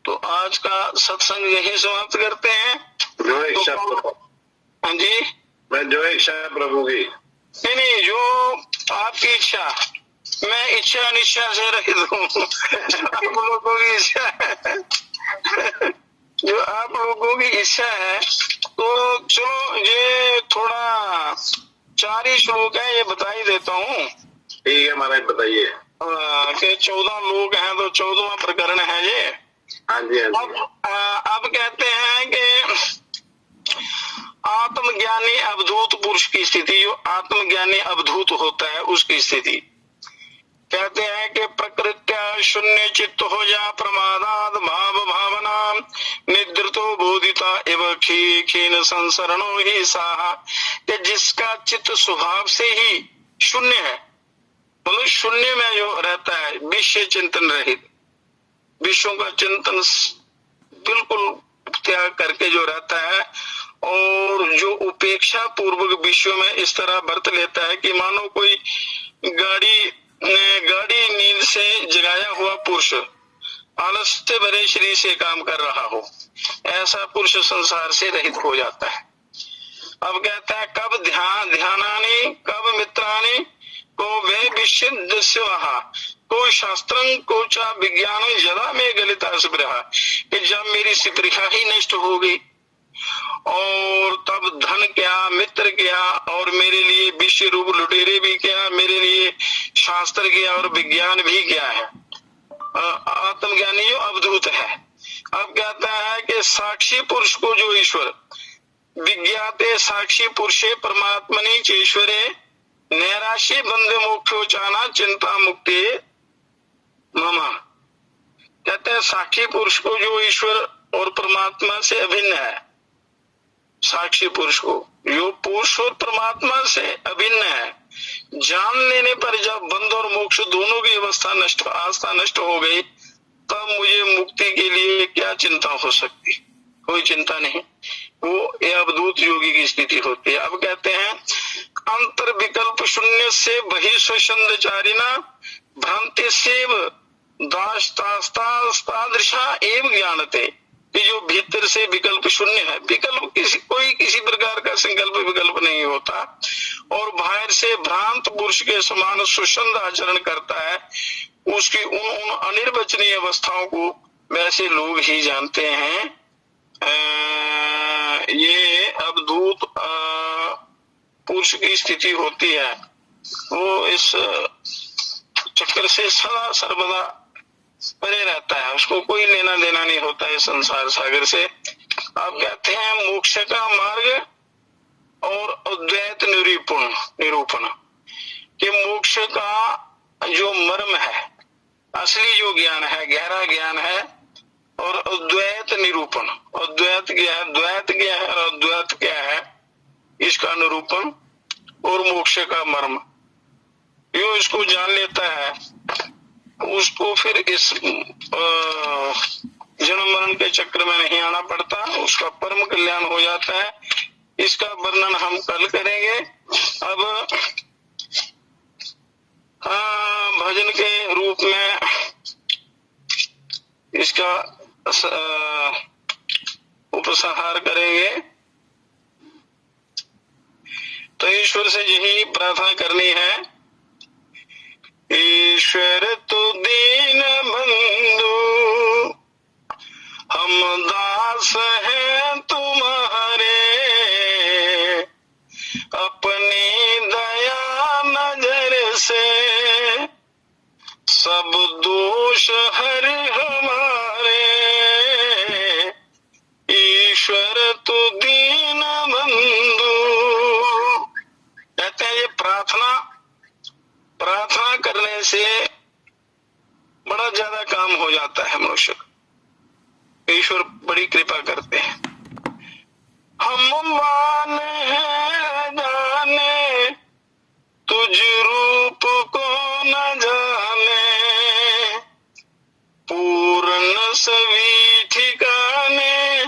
तो आज का सत्संग यही समाप्त करते हैं। जो इच्छा हाँ जी, मैं जो इच्छा प्रभु की नहीं, जो आपकी इच्छा, मैं इच्छा अनिच्छा से रहित हूँ। आप लोगों की इच्छा है, जो आप लोगों की इच्छा है, तो चलो ये थोड़ा 4 ही श्लोक है, ये बता ही देता हूँ। ठीक है महाराज, बताइए। कि 14 लोग हैं तो 14वां प्रकरण है ये। हाँ जी, हाँ जी। अब कहते हैं कि आत्मज्ञानी अवधूत पुरुष की स्थिति, जो आत्मज्ञानी अवधूत होता है उसकी स्थिति। कहते हैं कि प्रकृत्या शून्य चित्त हो जा प्रमादाद भाव भावना निद्रतो बोधिता एवं खीन संसरणो ही साहा, कि जिसका चित्त स्वभाव से ही शून्य है, मतलब शून्य में जो रहता है, विषय चिंतन रहित, विषयों का चिंतन बिल्कुल त्याग करके जो रहता है, और जो उपेक्षा पूर्वक विषयों में इस तरह बरत लेता है कि मानो कोई गाड़ी नींद से जगाया हुआ पुरुष आलस से भरे शरीर से काम कर रहा हो, ऐसा पुरुष संसार से रहित हो जाता है। अब कहता है कब ध्यानानि कब मित्राणि को वे विशुद्ध स्वा को शास्त्रं को चा विज्ञान जदा में गलिता स्पृहा, कि जब मेरी स्पृहा ही नष्ट हो गई और अब धन क्या, मित्र क्या, और मेरे लिए विश्व रूप लुटेरे भी क्या, मेरे लिए शास्त्र क्या और विज्ञान भी क्या है। आत्मज्ञानी जो अवधूत है। अब कहता है कि साक्षी पुरुष को जो ईश्वर विज्ञाते साक्षी पुरुषे परमात्मनि चेश्वरे नैराश्य बंध मोक्षोचाना चिंता मुक्ति ममा। कहते हैं साक्षी पुरुष को जो ईश्वर और परमात्मा से अभिन्न है, साक्षी पुरुष को जो पुरुष और परमात्मा से अभिन्न है, जान लेने पर जब बंध और मोक्ष दोनों की अवस्था नष्ट, आस्था नष्ट हो गई, तब मुझे मुक्ति के लिए क्या चिंता हो सकती? कोई चिंता नहीं। वो ये अवधूत योगी की स्थिति होती है। अब कहते हैं अंतर विकल्प शून्य से बहि स्वचंदचारिणा भ्रांति सेव दास्तादृशा एवं ज्ञानते। कि जो भीतर से विकल्प शून्य है, विकल्प किसी प्रकार का संकल्प विकल्प नहीं होता, और बाहर से भ्रांत पुरुष के समान सुषंद आचरण करता है, उसकी उन अनिर्वचनीय अवस्थाओं को वैसे लोग ही जानते हैं। ये अवधूत पुरुष की स्थिति होती है। वो इस चक्कर से सदा सर्वदा परे रहता है, उसको कोई लेना देना नहीं होता है संसार सागर से। आप कहते हैं मोक्ष का मार्ग और अद्वैत निरूपण कि मोक्ष का जो मर्म है, असली जो ज्ञान है, गहरा ज्ञान है, और अद्वैत निरूपण। अद्वैत क्या है, द्वैत क्या है और अद्वैत क्या है, इसका निरूपण और मोक्ष का मर्म जो इसको जान लेता है, उसको फिर इस जन्म मरण के चक्र में नहीं आना पड़ता, उसका परम कल्याण हो जाता है। इसका वर्णन हम कल करेंगे। अब भजन के रूप में इसका उपसंहार करेंगे। तो ईश्वर से यही प्रार्थना करनी है, ईश्वर तू दीन बंधु हम दास हैं तुम्हारे, अपनी दया नजर से सब दोष हर हमारे, ईश्वर तू दीन बंधु। कहते हैं ये प्रार्थना करने से बड़ा ज्यादा काम हो जाता है मनुष्य। ईश्वर बड़ी कृपा करते हैं। हम मान है जाने तुझ रूप को न जाने, पूर्ण सभी ठिकाने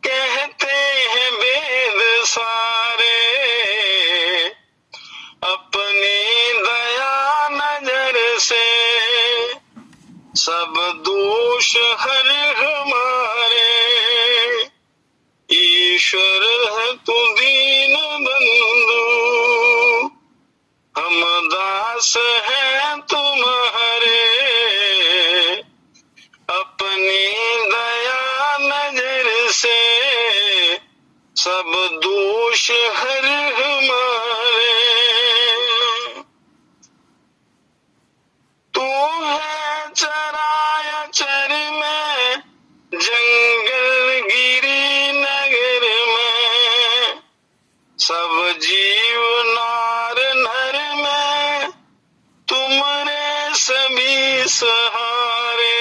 कहते हैं वेद सारे, अपनी दया नजर से सब दोष हर हमारे, ईश्वर है तू दीन बंधु हम दास हैं तुम्हारे, अपनी दया नजर से सब दोष हर हमारे। तू है चराचर में जंगल गिरी नगर में, सब जीव नार नर में तुमरे सभी सहारे,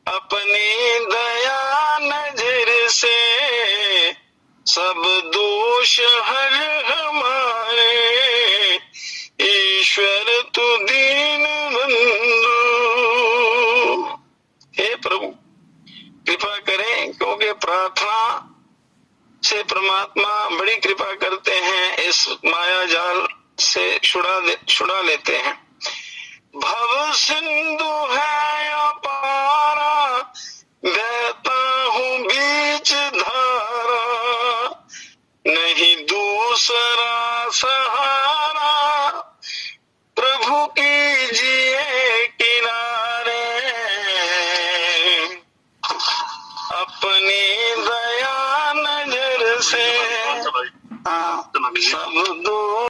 अपनी दया नजर से सब दोष हर हमारे, ईश्वर तू दीन बंधु। हे प्रभु कृपा करें, क्योंकि प्रार्थना से परमात्मा बड़ी कृपा करते हैं, इस माया जाल से छुड़ा लेते हैं। भव सिंधु है अपारा, बहता हूँ बीच धारा, नहीं दूसरा सहारा, प्रभु कीजिए किनारे, अपनी दया नजर से हाँ, सब दो